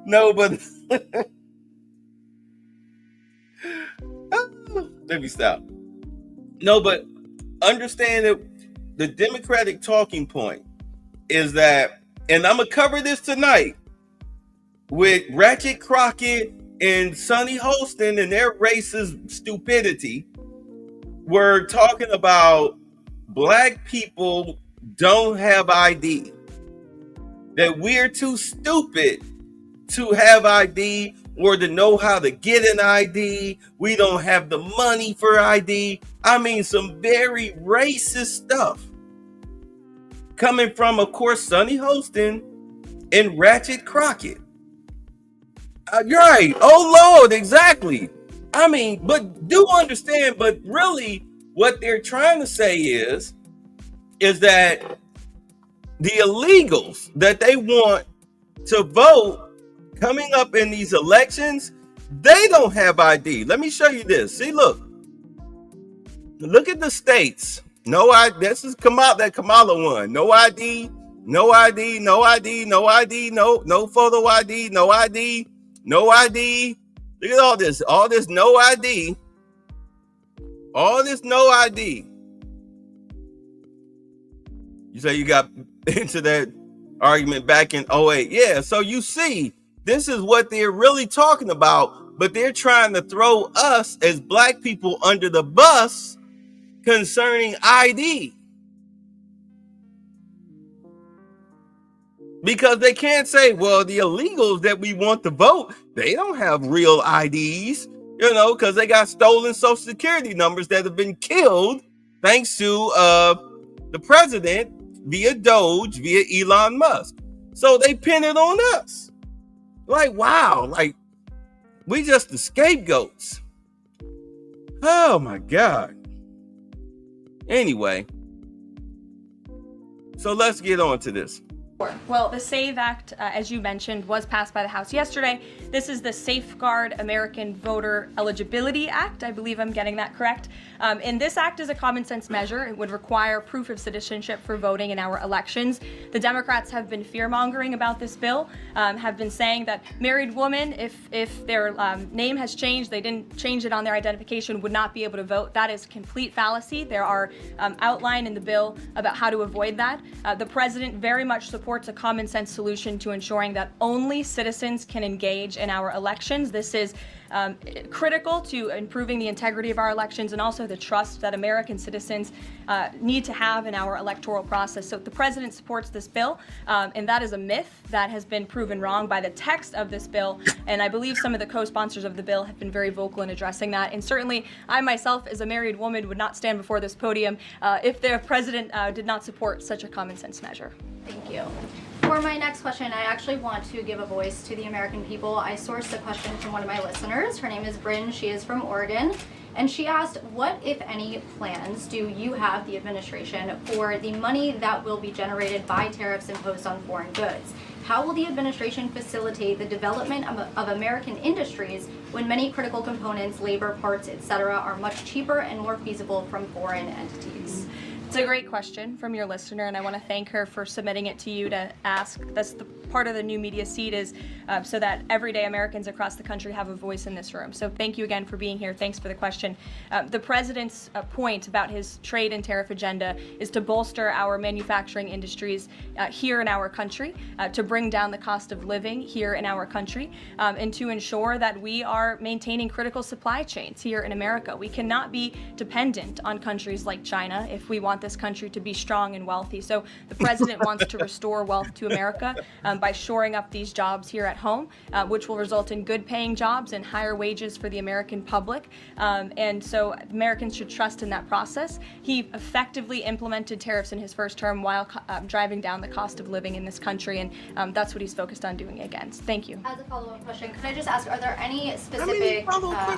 no, but let me stop. No, but understand that the Democratic talking point is that, and I'm going to cover this tonight with Ratchet Crockett and Sonny Holston and their racist stupidity. We're talking about black people don't have ID. That we're too stupid to have ID or to know how to get an ID. We don't have the money for ID. I mean, some very racist stuff coming from, of course, Sonny Holston and Ratchet Crockett. You're right. Oh, Lord, exactly. I mean, but do understand, but really what they're trying to say is that the illegals that they want to vote coming up in these elections, they don't have ID. Let me show you this. See, look at the states. No ID. This is that Kamala one. No ID, no ID, no ID, no ID, no photo ID, no ID, no ID. Look at all this no ID. All this no ID. You say you got into that argument back in 2008. Yeah, so you see, this is what they're really talking about, but they're trying to throw us as black people under the bus concerning ID. Because they can't say, well, the illegals that we want to vote, they don't have real IDs, because they got stolen social security numbers that have been killed thanks to the president via Doge, via Elon Musk. So they pin it on us. Like, wow, like we just the scapegoats. Oh my God. Anyway, so let's get on to this. Well, the SAVE Act, as you mentioned, was passed by the House yesterday. This is the Safeguard American Voter Eligibility Act. I believe I'm getting that correct. And this act is a common sense measure. It would require proof of citizenship for voting in our elections. The Democrats have been fear-mongering about this bill, have been saying that married women, if their name has changed, they didn't change it on their identification, would not be able to vote. That is complete fallacy. There are outline in the bill about how to avoid that. The president very much supports a common sense solution to ensuring that only citizens can engage in our elections. This is critical to improving the integrity of our elections and also the trust that American citizens need to have in our electoral process. So the president supports this bill, and that is a myth that has been proven wrong by the text of this bill, and I believe some of the co-sponsors of the bill have been very vocal in addressing that. And certainly I myself, as a married woman, would not stand before this podium if the president did not support such a common sense measure. Thank you. For my next question, I actually want to give a voice to the American people. I sourced a question from one of my listeners. Her name is Bryn. She is from Oregon. And she asked, what, if any, plans do you have, the administration, for the money that will be generated by tariffs imposed on foreign goods? How will the administration facilitate the development of American industries when many critical components, labor, parts, etc., are much cheaper and more feasible from foreign entities? It's a great question from your listener, and I want to thank her for submitting it to you to ask. That's the part of the new media seat, is so that everyday Americans across the country have a voice in this room. So thank you again for being here. Thanks for the question. The president's point about his trade and tariff agenda is to bolster our manufacturing industries here in our country, to bring down the cost of living here in our country, and to ensure that we are maintaining critical supply chains here in America. We cannot be dependent on countries like China if we want this country to be strong and wealthy. So the president wants to restore wealth to America by shoring up these jobs here at home, which will result in good paying jobs and higher wages for the American public. And so Americans should trust in that process. He effectively implemented tariffs in his first term while driving down the cost of living in this country, and that's what he's focused on doing again. Thank you. As a follow-up question, could I just ask, are there any specific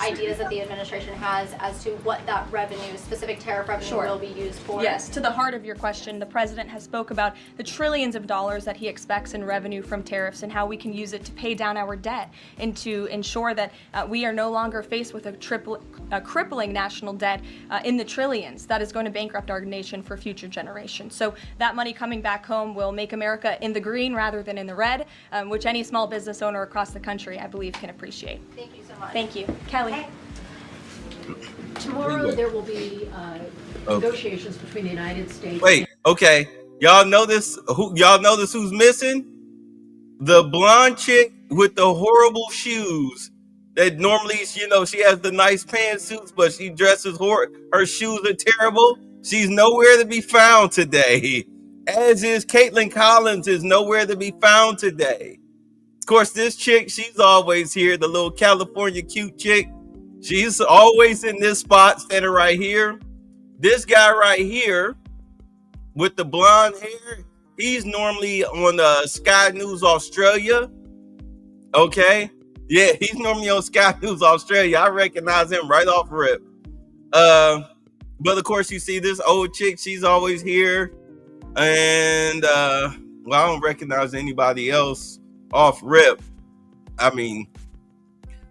ideas that the administration has as to what that revenue, specific tariff revenue, will be used for? Yes, to the heart of your question, the president has spoke about the trillions of dollars that he expects in revenue from tariffs and how we can use it to pay down our debt and to ensure that we are no longer faced with a crippling national debt in the trillions that is going to bankrupt our nation for future generations. So that money coming back home will make America in the green rather than in the red, which any small business owner across the country, I believe, can appreciate. Thank you so much. Thank you. Kelly. Tomorrow there will be negotiations between the United States. Wait, okay. Y'all know this? Y'all know this? Who's missing? The blonde chick with the horrible shoes. That normally, you know, she has the nice pantsuits, but she dresses her shoes are terrible. She's nowhere to be found today. As is Caitlin Collins is nowhere to be found today. Of course, this chick, she's always here. The little California cute chick. She's always in this spot, standing right here. This guy right here with the blonde hair, he's normally on Sky News Australia. Okay. Yeah, he's normally on Sky News Australia. I recognize him right off rip. But of course, you see this old chick, she's always here. And well, I don't recognize anybody else off rip. I mean,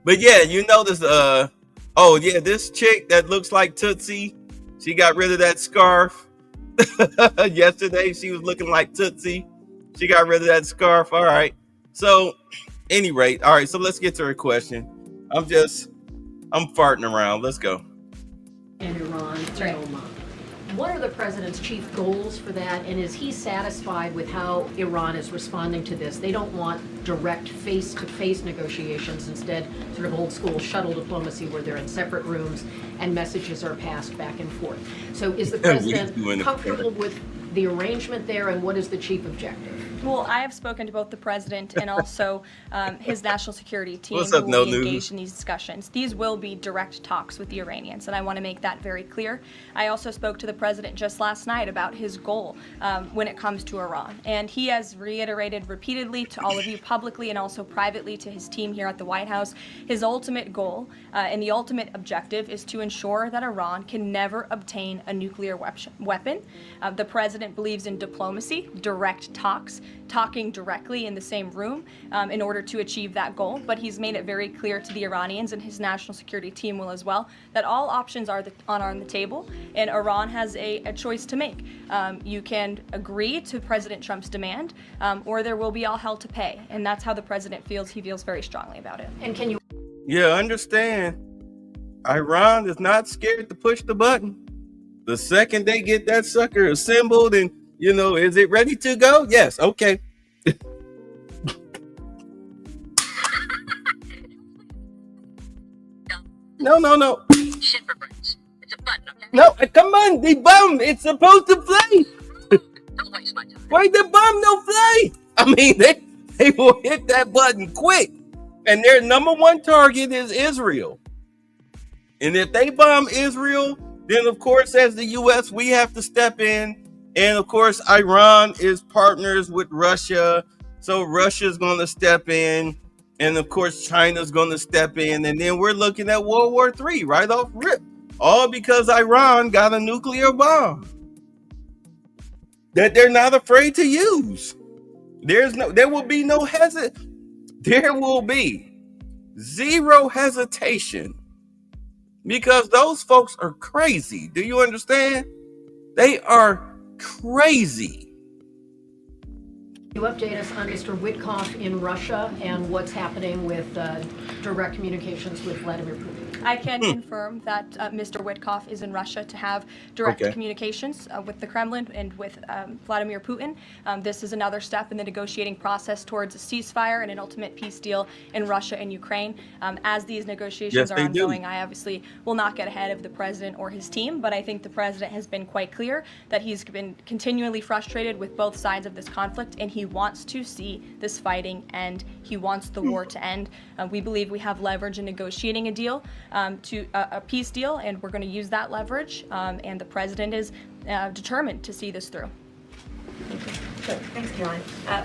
but yeah, you notice oh yeah, this chick that looks like Tootsie, she got rid of that scarf. Yesterday she was looking like Tootsie. She got rid of that scarf. All right. So any rate, all right, so let's get to her question. I'm farting around. Let's go. And Iran, what are the president's chief goals for that? And is he satisfied with how Iran is responding to this? They don't want direct face-to-face negotiations, instead sort of old school shuttle diplomacy where they're in separate rooms and messages are passed back and forth. So is the president comfortable with the arrangement there, and what is the chief objective? Well, I have spoken to both the president and also his national security team What's up, who No will be News? engaged in these discussions. These will be direct talks with the Iranians, and I want to make that very clear. I also spoke to the president just last night about his goal when it comes to Iran, and he has reiterated repeatedly to all of you publicly and also privately to his team here at the White House, his ultimate goal and the ultimate objective is to ensure that Iran can never obtain a nuclear weapon. The president believes in diplomacy, direct talks, talking directly in the same room in order to achieve that goal. But he's made it very clear to the Iranians, and his national security team will as well, that all options are on the table, and Iran has a choice to make. You can agree to President Trump's demand, or there will be all hell to pay. And that's how the president feels. He feels very strongly about it. And can you... Yeah, understand. Iran is not scared to push the button. The second they get that sucker assembled and, you know, is it ready to go? Yes. Okay. No. Shit for brains. It's a button, okay? No, come on, the bum. It's supposed to play. Don't waste my time. Why the bum don't play? I mean, they will hit that button quick. And their number one target is Israel. And if they bomb Israel, then of course, as the U.S., we have to step in. And of course, Iran is partners with Russia. So Russia's going to step in. And of course, China's going to step in. And then we're looking at World War III right off rip. All because Iran got a nuclear bomb that they're not afraid to use. There will be zero hesitation because those folks are crazy. Do you understand? They are crazy. You update us on Mr. Witkoff in Russia and what's happening with direct communications with Vladimir Putin. I can confirm that Mr. Witkoff is in Russia to have direct communications with the Kremlin and with Vladimir Putin. This is another step in the negotiating process towards a ceasefire and an ultimate peace deal in Russia and Ukraine. As these negotiations are ongoing, I obviously will not get ahead of the president or his team, but I think the president has been quite clear that he's been continually frustrated with both sides of this conflict, and he wants to see this fighting end. He wants the war to end. We believe we have leverage in negotiating a deal, to a peace deal, and we're going to use that leverage, and the president is determined to see this through. Sure. Thanks, Caroline.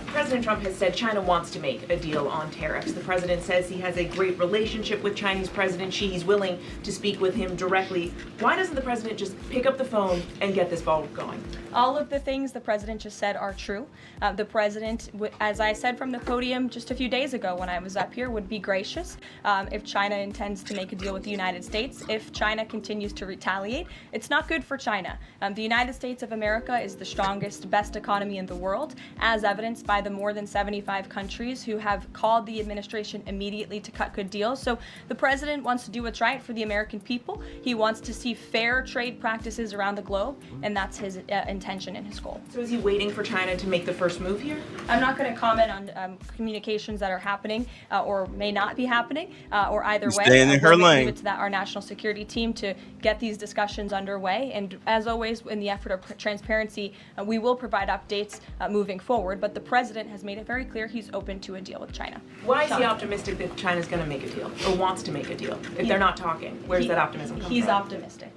President Trump has said China wants to make a deal on tariffs. The president says he has a great relationship with Chinese President Xi. He's willing to speak with him directly. Why doesn't the president just pick up the phone and get this ball going? All of the things the president just said are true. The president, as I said from the podium just a few days ago when I was up here, would be gracious if China intends to make a deal with the United States. If China continues to retaliate, it's not good for China. The United States of America is the strongest, best economy in the world, as evidenced by the more than 75 countries who have called the administration immediately to cut good deals. So the president wants to do what's right for the American people. He wants to see fair trade practices around the globe, and that's his intention and his goal. So is he waiting for China to make the first move here? I'm not going to comment on communications that are happening or may not be happening, or either way. Staying in her lane. Leave it to our national security team to get these discussions underway. And as always, in the effort of transparency, we will provide updates moving forward. But the president has made it very clear he's open to a deal with China. Why is he optimistic that China's going to make a deal or wants to make a deal if they're not talking? Where's that optimism come from? He's optimistic.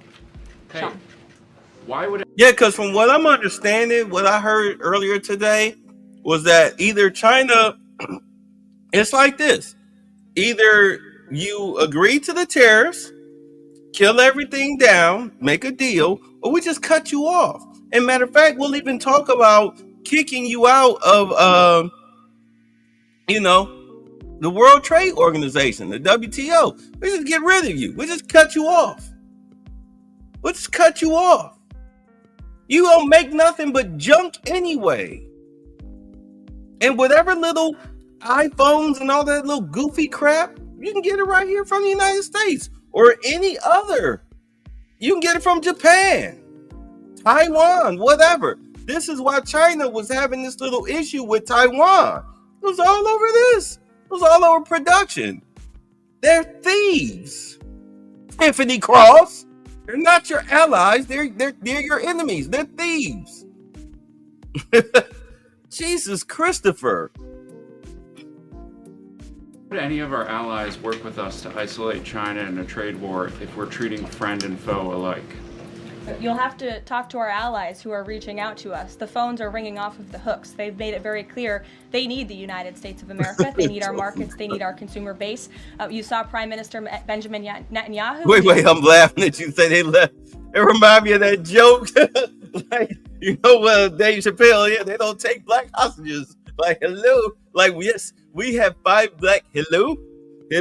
Hey, why would it? Yeah, because from what I'm understanding, what I heard earlier today was that either China, it's like this. Either you agree to the tariffs, kill everything down, make a deal, or we just cut you off. And matter of fact, we'll even talk about kicking you out of, the World Trade Organization, the WTO. We just get rid of you. We just cut you off. We'll just cut you off. You don't make nothing but junk anyway. And whatever little iPhones and all that little goofy crap, you can get it right here from the United States or any other. You can get it from Japan, Taiwan, whatever. This is why China was having this little issue with Taiwan. It was all over this. It was all over production. They're thieves. Tiffany Cross. They're not your allies. They're your enemies. They're thieves. Jesus Christopher. Would any of our allies work with us to isolate China in a trade war if we're treating friend and foe alike? You'll have to talk to our allies who are reaching out to us. The phones are ringing off of the hooks. They've made it very clear they need the United States of America. They need our markets. They need our consumer base. You saw Prime Minister Benjamin Netanyahu. Wait, I'm laughing at you say they left. It reminds me of that joke. Dave Chappelle, yeah, they don't take black hostages. Like, hello. Like, yes, we have 5 black. Hello. Here.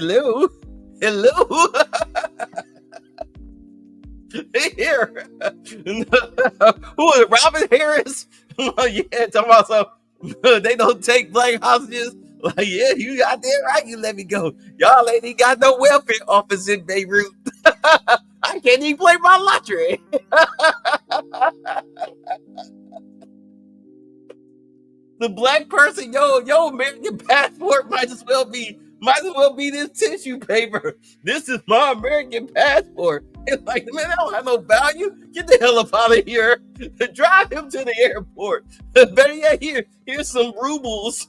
Who is it? Robin Harris? Yeah, talking about they don't take black hostages. Like, yeah, you got that right. You let me go. Y'all ain't got no welfare office in Beirut. I can't even play my lottery. The black person, your American passport might as well be Might as well be this tissue paper. This is my American passport. It's like, man, I don't have no value. Get the hell up out of here. Drive him to the airport. Better yet, here's some rubles,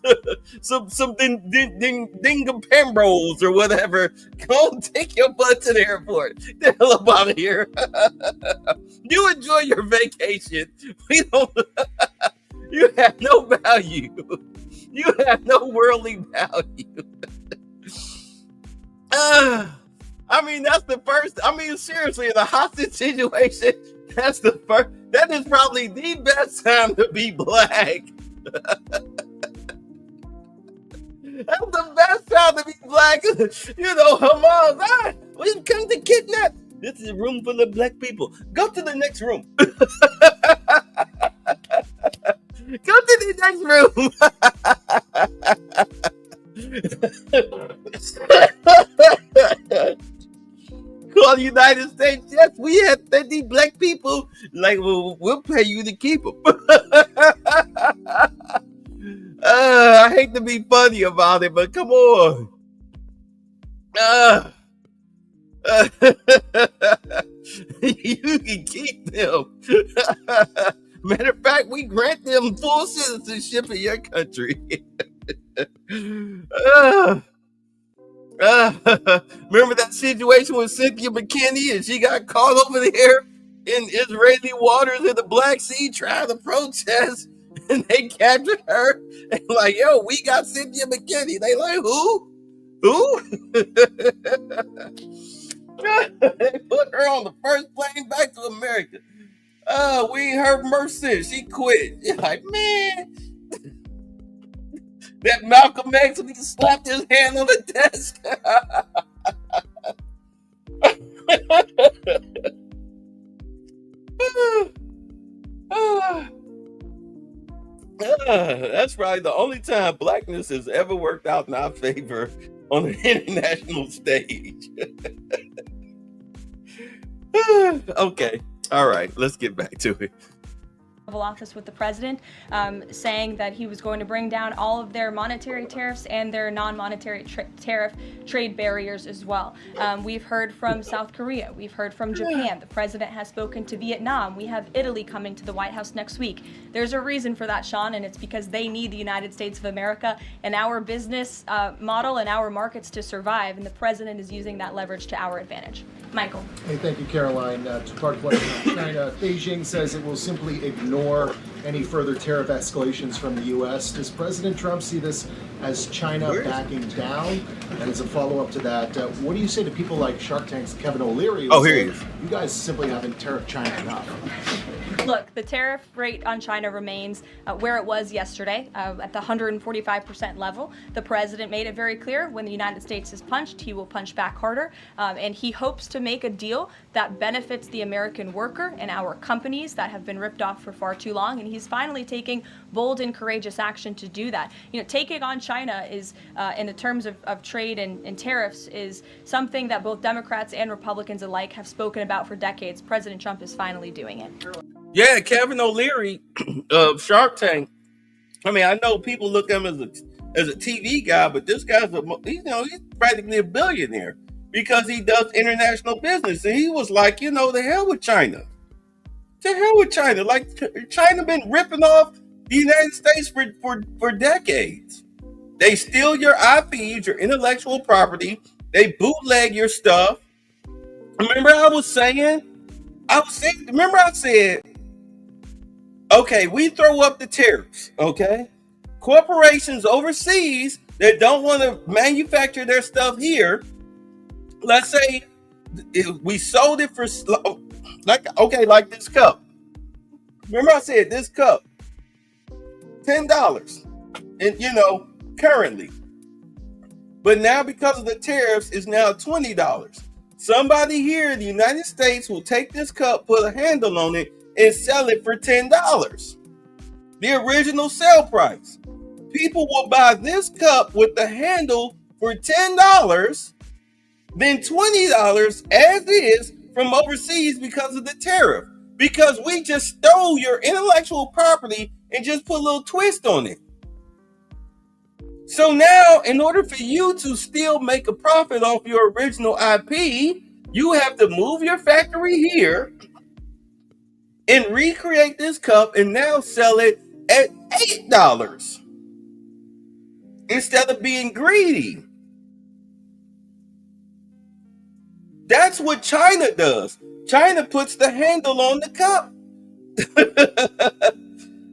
some dingapembros or whatever. Go take your butt to the airport. Get the hell up out of here. You enjoy your vacation. We don't. You have no value. You have no worldly value. I mean, that's the first. I mean, seriously, in a hostage situation, that's the first. That is probably the best time to be black. That's the best time to be black. You know, Hamas, we've come to kidnap. This is a room full of black people. Go to the next room. Go to the next room. Call the United States. Yes, we have 50 black people. Like, we'll pay you to keep them. I hate to be funny about it, but come on. You can keep them. Matter of fact, we grant them full citizenship in your country. Remember that situation with Cynthia McKinney and she got caught over there in Israeli waters in the Black Sea trying to protest, and they captured her and like, yo, we got Cynthia McKinney. They like, who? They put her on the first plane back to America. We ain't heard Mercy. She quit. You're like, man. That Malcolm X, when he slapped his hand on the desk. That's probably the only time blackness has ever worked out in our favor on an international stage. Okay. All right. Let's get back to it. Office with the president, saying that he was going to bring down all of their monetary tariffs and their non-monetary tariff trade barriers as well. We've heard from South Korea. We've heard from Japan. The president has spoken to Vietnam. We have Italy coming to the White House next week. There's a reason for that, Sean, and it's because they need the United States of America and our business model and our markets to survive, and the president is using that leverage to our advantage. Michael. Hey, thank you, Caroline. Two-part question on China. Beijing says it will simply ignore any further tariff escalations from the U.S. Does President Trump see this as China backing down? And as a follow-up to that, what do you say to people like Shark Tank's Kevin O'Leary? Oh, here he is. You guys simply haven't tariffed China enough. Look, the tariff rate on China remains where it was yesterday, at the 145% level. The president made it very clear when the United States is punched, he will punch back harder. And he hopes to make a deal that benefits the American worker and our companies that have been ripped off for far too long. And he's finally taking bold and courageous action to do that. You know, taking on China is, in the terms of trade and tariffs, is something that both Democrats and Republicans alike have spoken about for decades. President Trump is finally doing it. Yeah, Kevin O'Leary of Shark Tank. I mean, I know people look at him as a TV guy, but this guy's he's practically a billionaire because he does international business. And he was like, the hell with China. To hell with China. Like, China been ripping off the United States for decades. They steal your IPs, your intellectual property. They bootleg your stuff. Remember I said, okay, we throw up the tariffs, okay? Corporations overseas that don't want to manufacture their stuff here, let's say if we sold it for, like this cup. Remember I said this cup, $10, and currently. But now because of the tariffs, it's now $20. Somebody here in the United States will take this cup, put a handle on it, and sell it for $10. The original sale price. People will buy this cup with the handle for $10, then $20 as is from overseas because of the tariff. Because we just stole your intellectual property and just put a little twist on it. So now, in order for you to still make a profit off your original IP, you have to move your factory here and recreate this cup and now sell it at $8 instead of being greedy. That's what China does. China puts the handle on the cup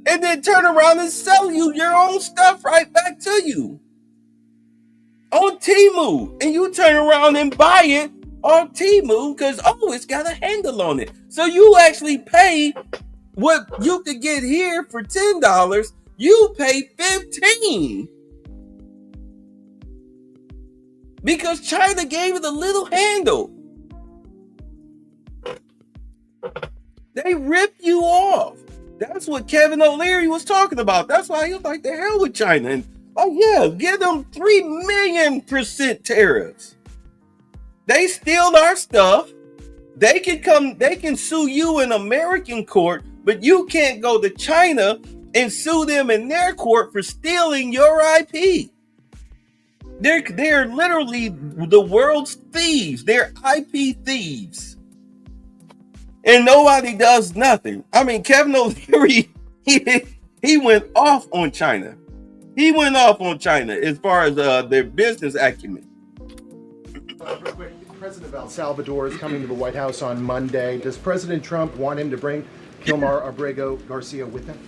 and then turn around and sell you your own stuff right back to you on Temu. And you turn around and buy it on Temu because, oh, it's got a handle on it. So you actually pay what you could get here for $10. You pay $15 because China gave it a little handle. They rip you off. That's what Kevin O'Leary was talking about. That's why he was like, the hell with China. And oh yeah, give them 3,000,000% tariffs. They steal our stuff. They can sue you in American court, but you can't go to China and sue them in their court for stealing your IP. They're literally the world's thieves. They're IP thieves. And nobody does nothing. I mean, Kevin O'Leary, he went off on China. He went off on China as far as their business acumen. Real quick, the president of El Salvador is coming to the White House on Monday. Does President Trump want him to bring Kilmar Abrego Garcia with him?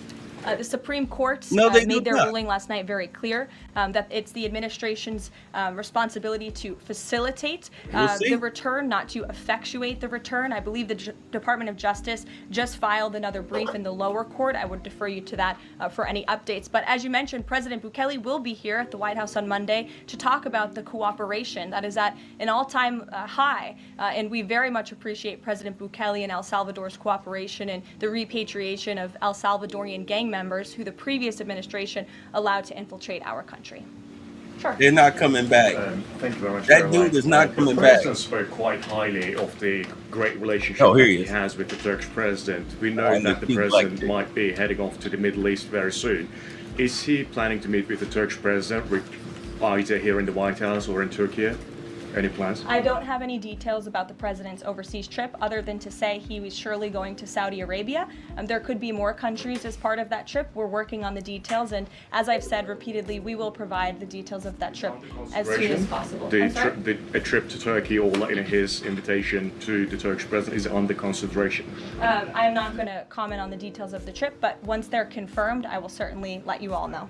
The Supreme Court made their ruling last night very clear that it's the administration's responsibility to facilitate the return, not to effectuate the return. I believe the Department of Justice just filed another brief in the lower court. I would defer you to that for any updates. But as you mentioned, President Bukele will be here at the White House on Monday to talk about the cooperation that is at an all-time high. And we very much appreciate President Bukele and El Salvador's cooperation and the repatriation of El Salvadorian gang members who the previous administration allowed to infiltrate our country. Sure. They're not coming back. Thank you very much. That dude is not coming back. The president spoke quite highly of the great relationship he has with the Turkish president. We know that the president might be heading off to the Middle East very soon. Is he planning to meet with the Turkish president, either here in the White House or in Turkey? Any plans? I don't have any details about the president's overseas trip other than to say he was surely going to Saudi Arabia. There could be more countries as part of that trip. We're working on the details, and as I've said repeatedly, we will provide the details of that trip as soon as possible. A trip to Turkey, or his invitation to the Turkish president, is under consideration? I am not going to comment on the details of the trip, but once they're confirmed, I will certainly let you all know.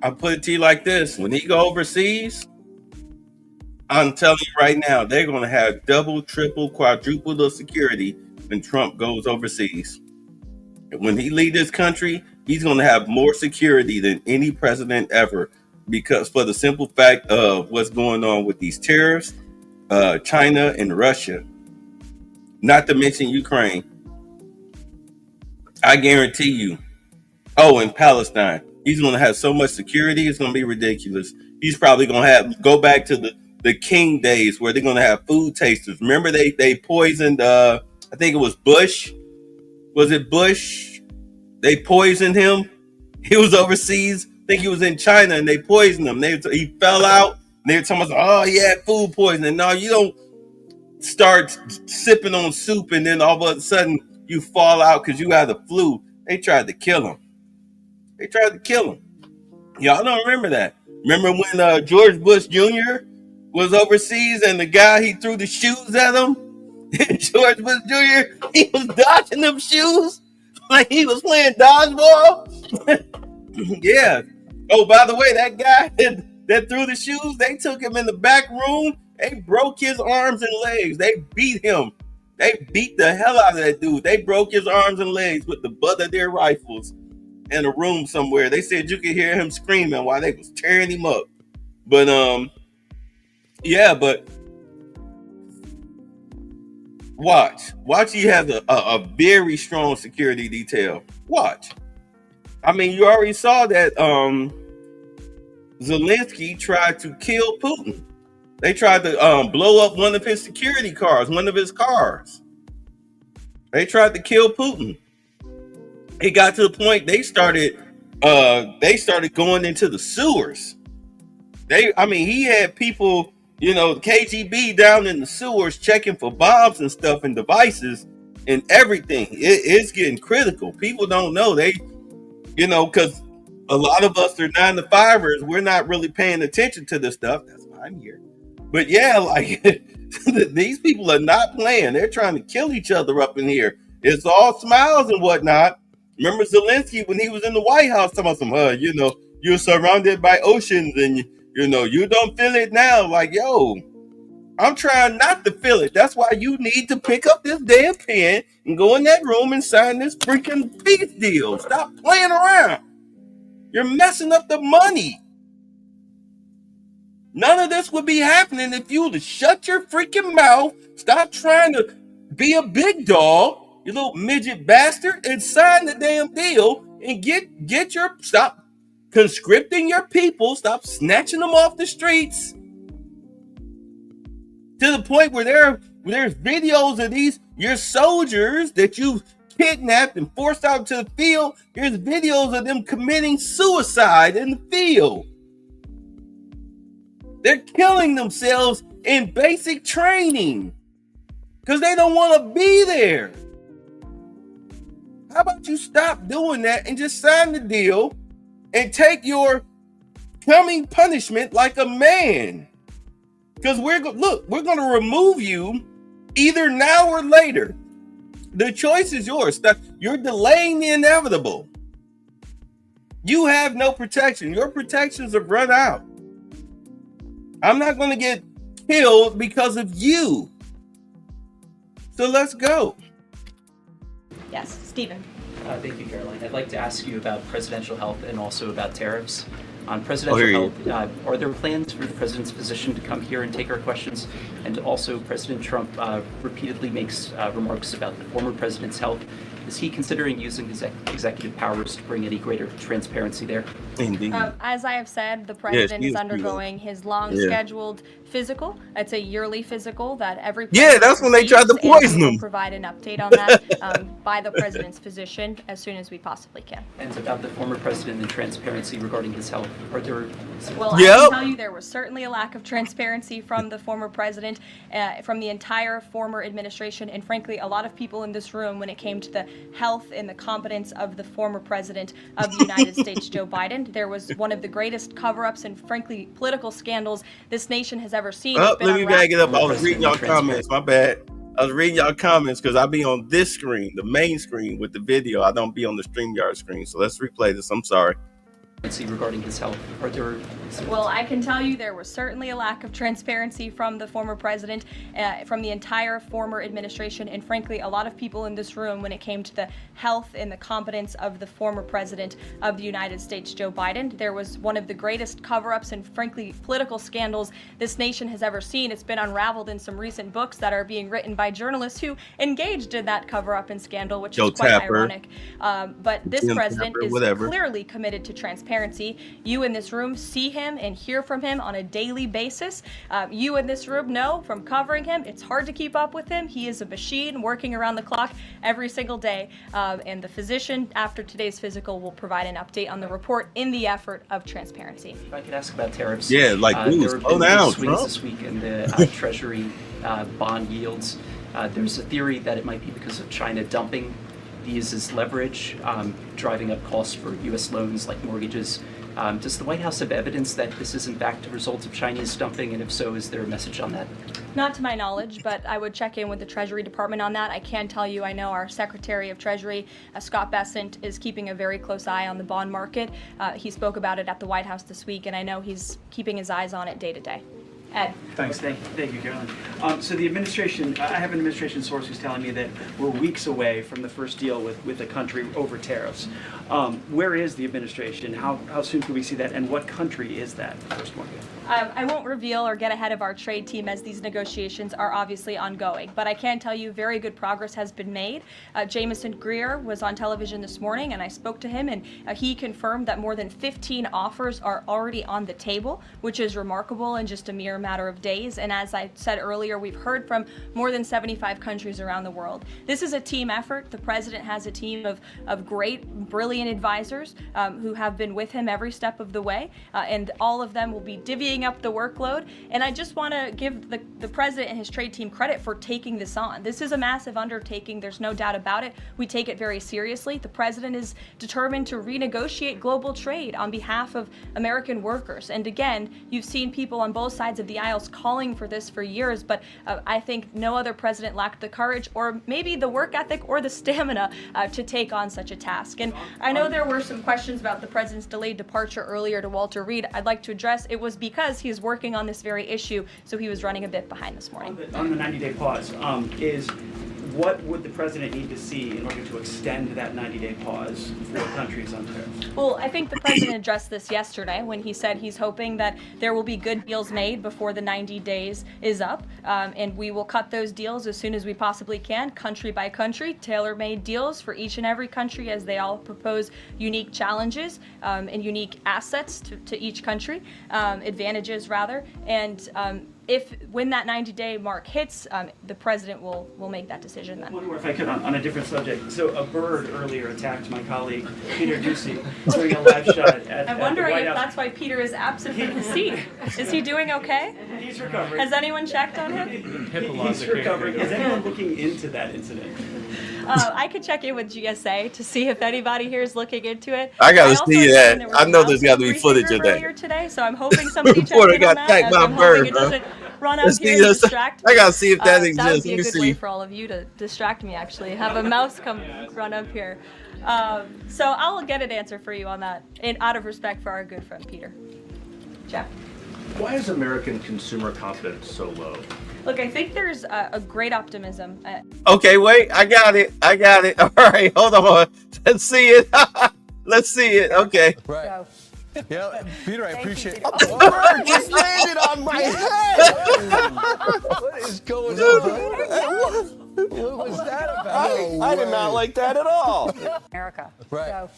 I'll put it to you like this. When he go overseas, I'm telling you right now, they're going to have double, triple, quadruple the security when Trump goes overseas. When he leaves this country, he's going to have more security than any president ever, because for the simple fact of what's going on with these tariffs, China and Russia, not to mention Ukraine. I guarantee you. Oh, and Palestine. He's going to have so much security, it's going to be ridiculous. He's probably going to go back to the King days where they're going to have food tasters. Remember they poisoned, I think it was Bush. Was it Bush? They poisoned him. He was overseas. I think he was in China and they poisoned him. He fell out. And they were talking about, oh, he had food poisoning. No, you don't start sipping on soup and then all of a sudden you fall out because you had the flu. They tried to kill him. Y'all don't remember that. Remember when George Bush Jr. was overseas and the guy, he threw the shoes at him? George Bush Jr., he was dodging them shoes like he was playing dodgeball. Yeah. Oh, by the way, that guy that threw the shoes, they took him in the back room. They broke his arms and legs. They beat him. They beat the hell out of that dude. They broke his arms and legs with the butt of their rifles in a room somewhere. They said you could hear him screaming while they was tearing him up. But yeah, but watch. He has a very strong security detail. Watch. I mean, you already saw that Zelensky tried to kill Putin. They tried to blow up one of his security cars, one of his cars. They tried to kill Putin. It got to the point they started going into the sewers He had people, KGB down in the sewers checking for bombs and stuff and devices and everything. It's getting critical. People don't know. Because a lot of us are 9-to-5ers. We're not really paying attention to this stuff. That's why I'm here. But yeah, these people are not playing. They're trying to kill each other up in here. It's all smiles and whatnot. Remember Zelensky when he was in the White House talking about you're surrounded by oceans and you don't feel it now. Like, yo, I'm trying not to feel it. That's why you need to pick up this damn pen and go in that room and sign this freaking peace deal. Stop playing around. You're messing up the money. None of this would be happening if you would shut your freaking mouth, stop trying to be a big dog, you little midget bastard, and sign the damn deal and stop conscripting your people, stop snatching them off the streets to the point where there's videos of your soldiers that you kidnapped and forced out to the field. There's videos of them committing suicide in the field. They're killing themselves in basic training because they don't want to be there. How about you stop doing that and just sign the deal and take your coming punishment like a man? Because we're going to remove you either now or later. The choice is yours. You're delaying the inevitable. You have no protection. Your protections have run out. I'm not going to get killed because of you. So let's go. Yes, Stephen. Thank you, Caroline. I'd like to ask you about presidential health and also about tariffs. On presidential health, are there plans for the president's physician to come here and take our questions? And also, President Trump repeatedly makes remarks about the former president's health. Is he considering using his executive powers to bring any greater transparency there? Indeed. As I have said, the president is undergoing his long-scheduled physical. It's a yearly physical that every that's when they tried to poison him. We'll provide an update on that by the president's physician as soon as we possibly can. And about the former president and transparency regarding his health, are there? Well, I can tell you there was certainly a lack of transparency from the former president, from the entire former administration, and frankly, a lot of people in this room when it came to the health and the competence of the former president of the United States, Joe Biden. There was one of the greatest cover-ups and frankly political scandals this nation has ever seen. Let me back it up. I was reading y'all comments. My bad. I was reading y'all comments because I'll be on this screen, the main screen with the video. I don't be on the StreamYard screen. So let's replay this. I'm sorry. Regarding his health, are there? Well, I can tell you there was certainly a lack of transparency from the former president, from the entire former administration, and frankly, a lot of people in this room when it came to the health and the competence of the former president of the United States, Joe Biden. There was one of the greatest cover-ups and frankly political scandals this nation has ever seen. It's been unraveled in some recent books that are being written by journalists who engaged in that cover-up and scandal, which is quite ironic. But this president is clearly committed to transparency. You in this room see him and hear from him on a daily basis. You in this room know from covering him, it's hard to keep up with him. He is a machine working around the clock every single day. And the physician, after today's physical, will provide an update on the report in the effort of transparency. If I could ask about tariffs. Yeah, like slow down, swings this week in the Treasury bond yields. There's a theory that it might be because of China dumping these as leverage, driving up costs for U.S. loans like mortgages. Does the White House have evidence that this is in fact a result of Chinese dumping, and if so, is there a message on that? Not to my knowledge, but I would check in with the Treasury Department on that. I can tell you I know our Secretary of Treasury, Scott Bessent, is keeping a very close eye on the bond market. He spoke about it at the White House this week, and I know he's keeping his eyes on it day to day. Ed. Thanks. Thank you, Caroline. So the administration, I have an administration source who's telling me that we're weeks away from the first deal with the country over tariffs. Where is the administration? How soon can we see that? And what country is that first one? I won't reveal or get ahead of our trade team as these negotiations are obviously ongoing, but I can tell you very good progress has been made. Jameson Greer was on television this morning and I spoke to him and he confirmed that more than 15 offers are already on the table, which is remarkable in just a mere matter of days. And as I said earlier, we've heard from more than 75 countries around the world. This is a team effort. The president has a team of great, brilliant advisors who have been with him every step of the way, and all of them will be divvying up the workload. And I just want to give the president and his trade team credit for taking this on. This is a massive undertaking. There's no doubt about it. We take it very seriously. The president is determined to renegotiate global trade on behalf of American workers. And again, you've seen people on both sides of the aisles calling for this for years, but I think no other president lacked the courage or maybe the work ethic or the stamina to take on such a task. And I know there were some questions about the president's delayed departure earlier to Walter Reed. I'd like to address it was because he's working on this very issue, so he was running a bit behind this morning. On the 90-day pause, what would the president need to see in order to extend that 90-day pause for countries on tariffs? Well, I think the president addressed this yesterday when he said he's hoping that there will be good deals made before the 90 days is up, and we will cut those deals as soon as we possibly can, country by country, tailor-made deals for each and every country as they all propose unique challenges and unique assets to each country, advantages rather, and when that 90-day mark hits, the president will make that decision then. One more, if I could, on a different subject. So a bird earlier attacked my colleague Peter Doocy during a live shot at I'm wondering if that's why Peter is absent from his seat. Is he doing okay? He's recovering. Has anyone checked on him? He's recovering. Is anyone looking into that incident? I could check in with GSA to see if anybody here is looking into it. I gotta see that. I know there's got to be footage of that. Earlier today, so I'm hoping somebody checked Reporter in got on attacked that. by I'm a bird, hoping it bro. doesn't run up Let's here see, and distract me. I gotta see if that That would exists. be Let a me good way see. for all of you to distract me, actually. Have a mouse come run up here. So I'll get an answer for you on that, out of respect for our good friend Peter. Jeff? Why is American consumer confidence so low? Look, I think there's a great optimism. Okay, wait. I got it. All right, hold on. Let's see it. Let's see it. Okay. Right. Yeah, Peter, I appreciate it. A bird just landed on my head. What is going on? What was that about? I did not like that at all. America. Right.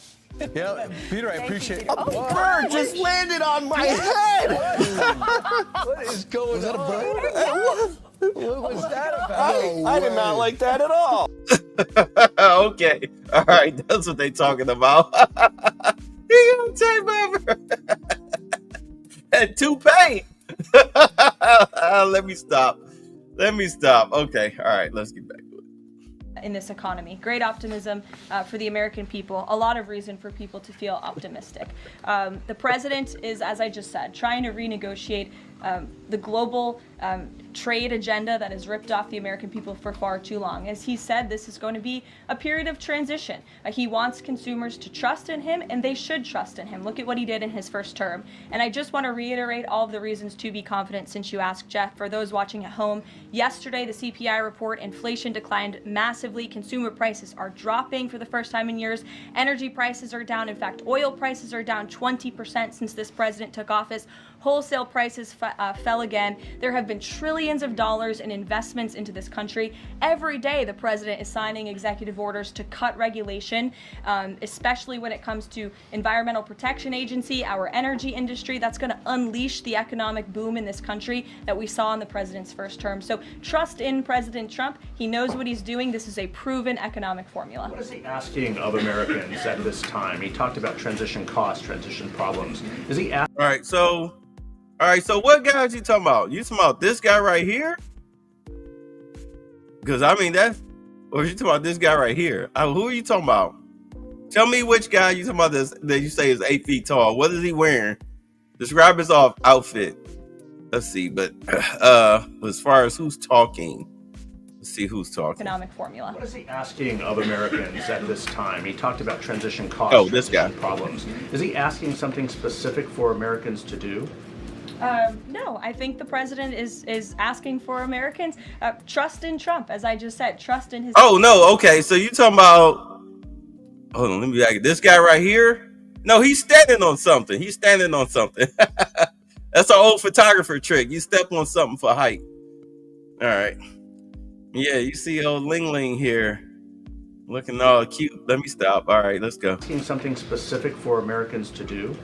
Yeah, Peter, I appreciate it. A bird just landed on my head. What is going on? What was that about? I did not like that at all. Okay. All right. That's what they talking about. He gonna take my and toupee. Let me stop. Okay. All right. Let's get back to it. In this economy. Great optimism for the American people. A lot of reason for people to feel optimistic. The president is, as I just said, trying to renegotiate the global trade agenda that has ripped off the American people for far too long. As he said, this is going to be a period of transition. He wants consumers to trust in him, and they should trust in him. Look at what he did in his first term. And I just want to reiterate all of the reasons to be confident since you asked, Jeff. For those watching at home, yesterday the CPI report, inflation declined massively. Consumer prices are dropping for the first time in years. Energy prices are down. In fact, oil prices are down 20% since this president took office. Wholesale prices fell again. There have been trillions of dollars in investments into this country. Every day the president is signing executive orders to cut regulation, especially when it comes to Environmental Protection Agency, our energy industry. That's going to unleash the economic boom in this country that we saw in the president's first term. So trust in President Trump. He knows what he's doing. This is a proven economic formula. What is he asking of Americans at this time? He talked about transition costs, transition problems. Is he asking? All right, so what guy is he talking about? You talking about this guy right here? Because, I mean, or you talking about this guy right here? Who are you talking about? Tell me which guy you talking about that you say is 8 feet tall. What is he wearing? Describe his outfit. Let's see, but as far as who's talking, let's see who's talking. Economic formula. What is he asking of Americans at this time? He talked about transition costs, this guy. Problems. Is he asking something specific for Americans to do? No, I think the president is asking for Americans trust in Trump, as I just said, trust in his. Oh no, okay, so you talking about? Hold on, let me back. This guy right here? No, he's standing on something. That's an old photographer trick. You step on something for height. All right. Yeah, you see old Ling Ling here, looking all cute. Let me stop. All right, let's go. Asking something specific for Americans to do?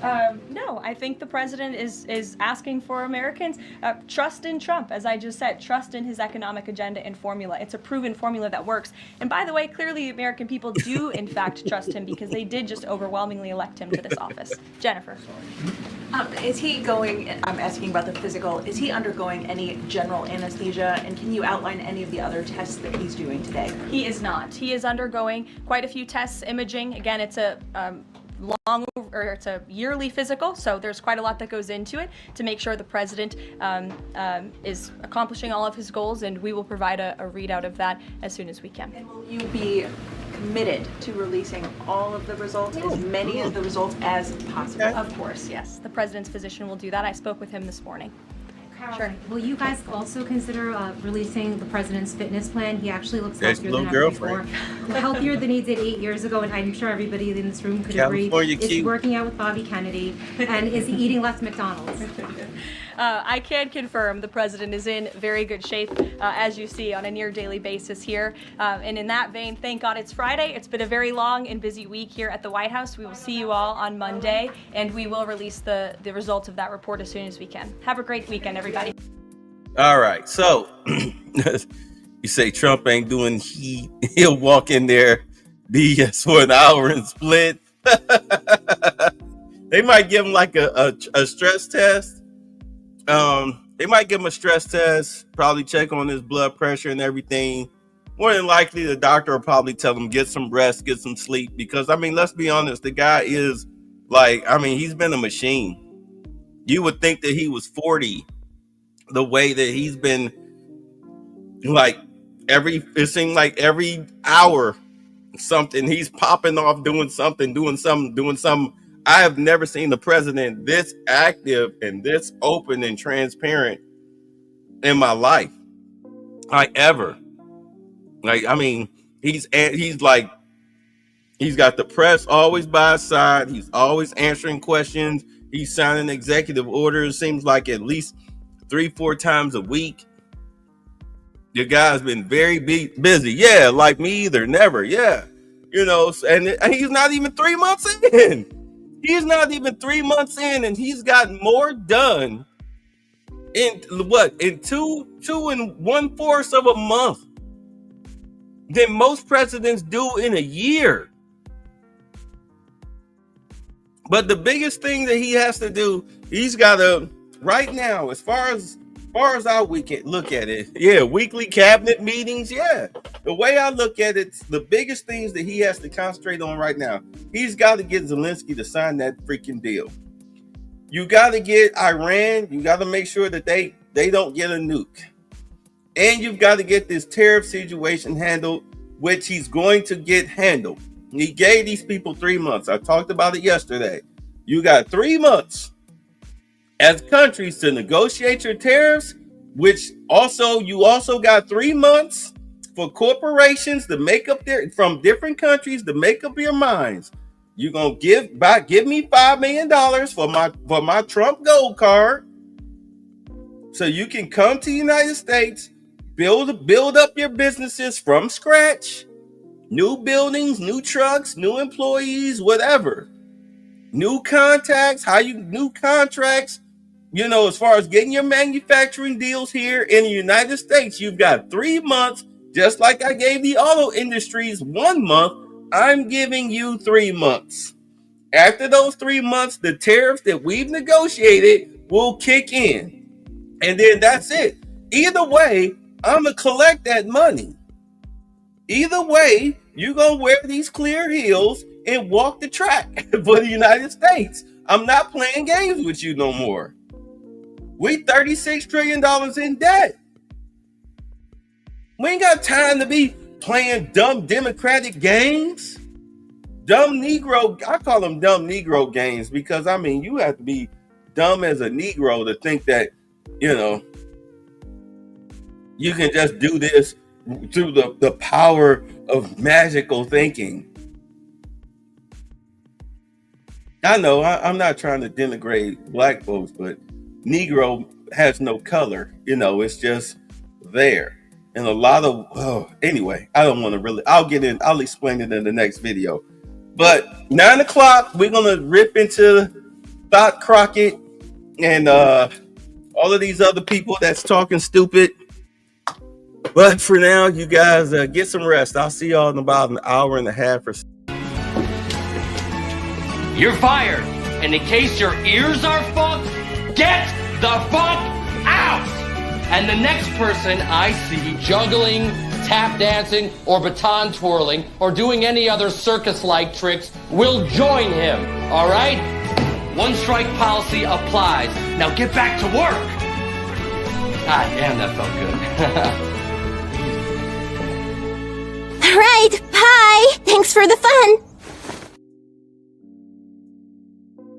No, I think the president is asking for Americans trust in Trump, as I just said, trust in his economic agenda and formula. It's a proven formula that works. And by the way, clearly the American people do in fact trust him because they did just overwhelmingly elect him to this office. Jennifer. Is he going, I'm asking about the physical, is he undergoing any general anesthesia, and can you outline any of the other tests that he's doing today? He is not. He is undergoing quite a few tests, imaging. Again, it's a it's a yearly physical, so there's quite a lot that goes into it to make sure the president is accomplishing all of his goals, and we will provide a readout of that as soon as we can. And will you be committed to releasing all of the results, as many of the results as possible? Of course, yes. The president's physician will do that. I spoke with him this morning. Sure. Will you guys also consider releasing the president's fitness plan? He actually looks That's healthier than ever before. Healthier than he did 8 years ago, and I'm sure everybody in this room could agree. Is he working out with Bobby Kennedy? And is he eating less McDonald's? I can confirm the president is in very good shape, as you see, on a near daily basis here. And in that vein, thank God it's Friday. It's been a very long and busy week here at the White House. We will see you all on Monday, and we will release the results of that report as soon as we can. Have a great weekend, everybody. All right. So you say Trump ain't doing heat. He'll walk in there, BS for an hour and split. They might give him like a stress test. They might give him a stress test, probably check on his blood pressure and everything. More than likely, the doctor will probably tell him, get some rest, get some sleep. Because, I mean, let's be honest, the guy is like, I mean, he's been a machine. You would think that he was 40, the way that he's been, like, it seemed like every hour, something, he's popping off, doing something. I have never seen the president this active and this open and transparent in my life. Like ever. Like, I mean, he's like, he's got the press always by his side. He's always answering questions. He's signing executive orders. Seems like at least 3-4 times a week. The guy's been very busy. Yeah, like me either. Never. Yeah. You know, and he's not even 3 months in. He's not even 3 months in, and he's gotten more done in 2 1/4 of a month than most presidents do in a year. But the biggest thing that he has to do, he's got to, right now, as far as we can look at it, yeah, weekly cabinet meetings, yeah. The way I look at it, the biggest things that he has to concentrate on right now, he's got to get Zelensky to sign that freaking deal. You got to get Iran, you got to make sure that they don't get a nuke. And you've got to get this tariff situation handled, which he's going to get handled. He gave these people 3 months. I talked about it yesterday. You got 3 months as countries to negotiate your tariffs, which you also got 3 months for corporations to make up from different countries to make up your minds. You're gonna give me $5 million for my Trump Gold card, so you can come to the United States, build up your businesses from scratch, new buildings, new trucks, new employees, whatever, new contacts, new contracts. You know, as far as getting your manufacturing deals here in the United States, you've got 3 months. Just like I gave the auto industries 1 month, I'm giving you 3 months. After those 3 months, the tariffs that we've negotiated will kick in. And then that's it. Either way, I'm going to collect that money. Either way, you're going to wear these clear heels and walk the track for the United States. I'm not playing games with you no more. We $36 trillion in debt. We ain't got time to be playing dumb Democratic games. I call them dumb Negro games because, I mean, you have to be dumb as a Negro to think that, you know, you can just do this through the power of magical thinking. I know I'm not trying to denigrate black folks, but Negro has no color. You know, it's just there. And a lot of, anyway, I don't want to really, I'll explain it in the next video. But 9 o'clock, we're going to rip into Thought Crockett and all of these other people that's talking stupid. But for now, you guys get some rest. I'll see y'all in about an hour and a half or so. You're fired. And in case your ears are fucked, get the fuck out! And the next person I see juggling, tap dancing, or baton twirling, or doing any other circus-like tricks will join him, all right? One strike policy applies. Now get back to work! God damn, that felt good. All right, bye! Thanks for the fun!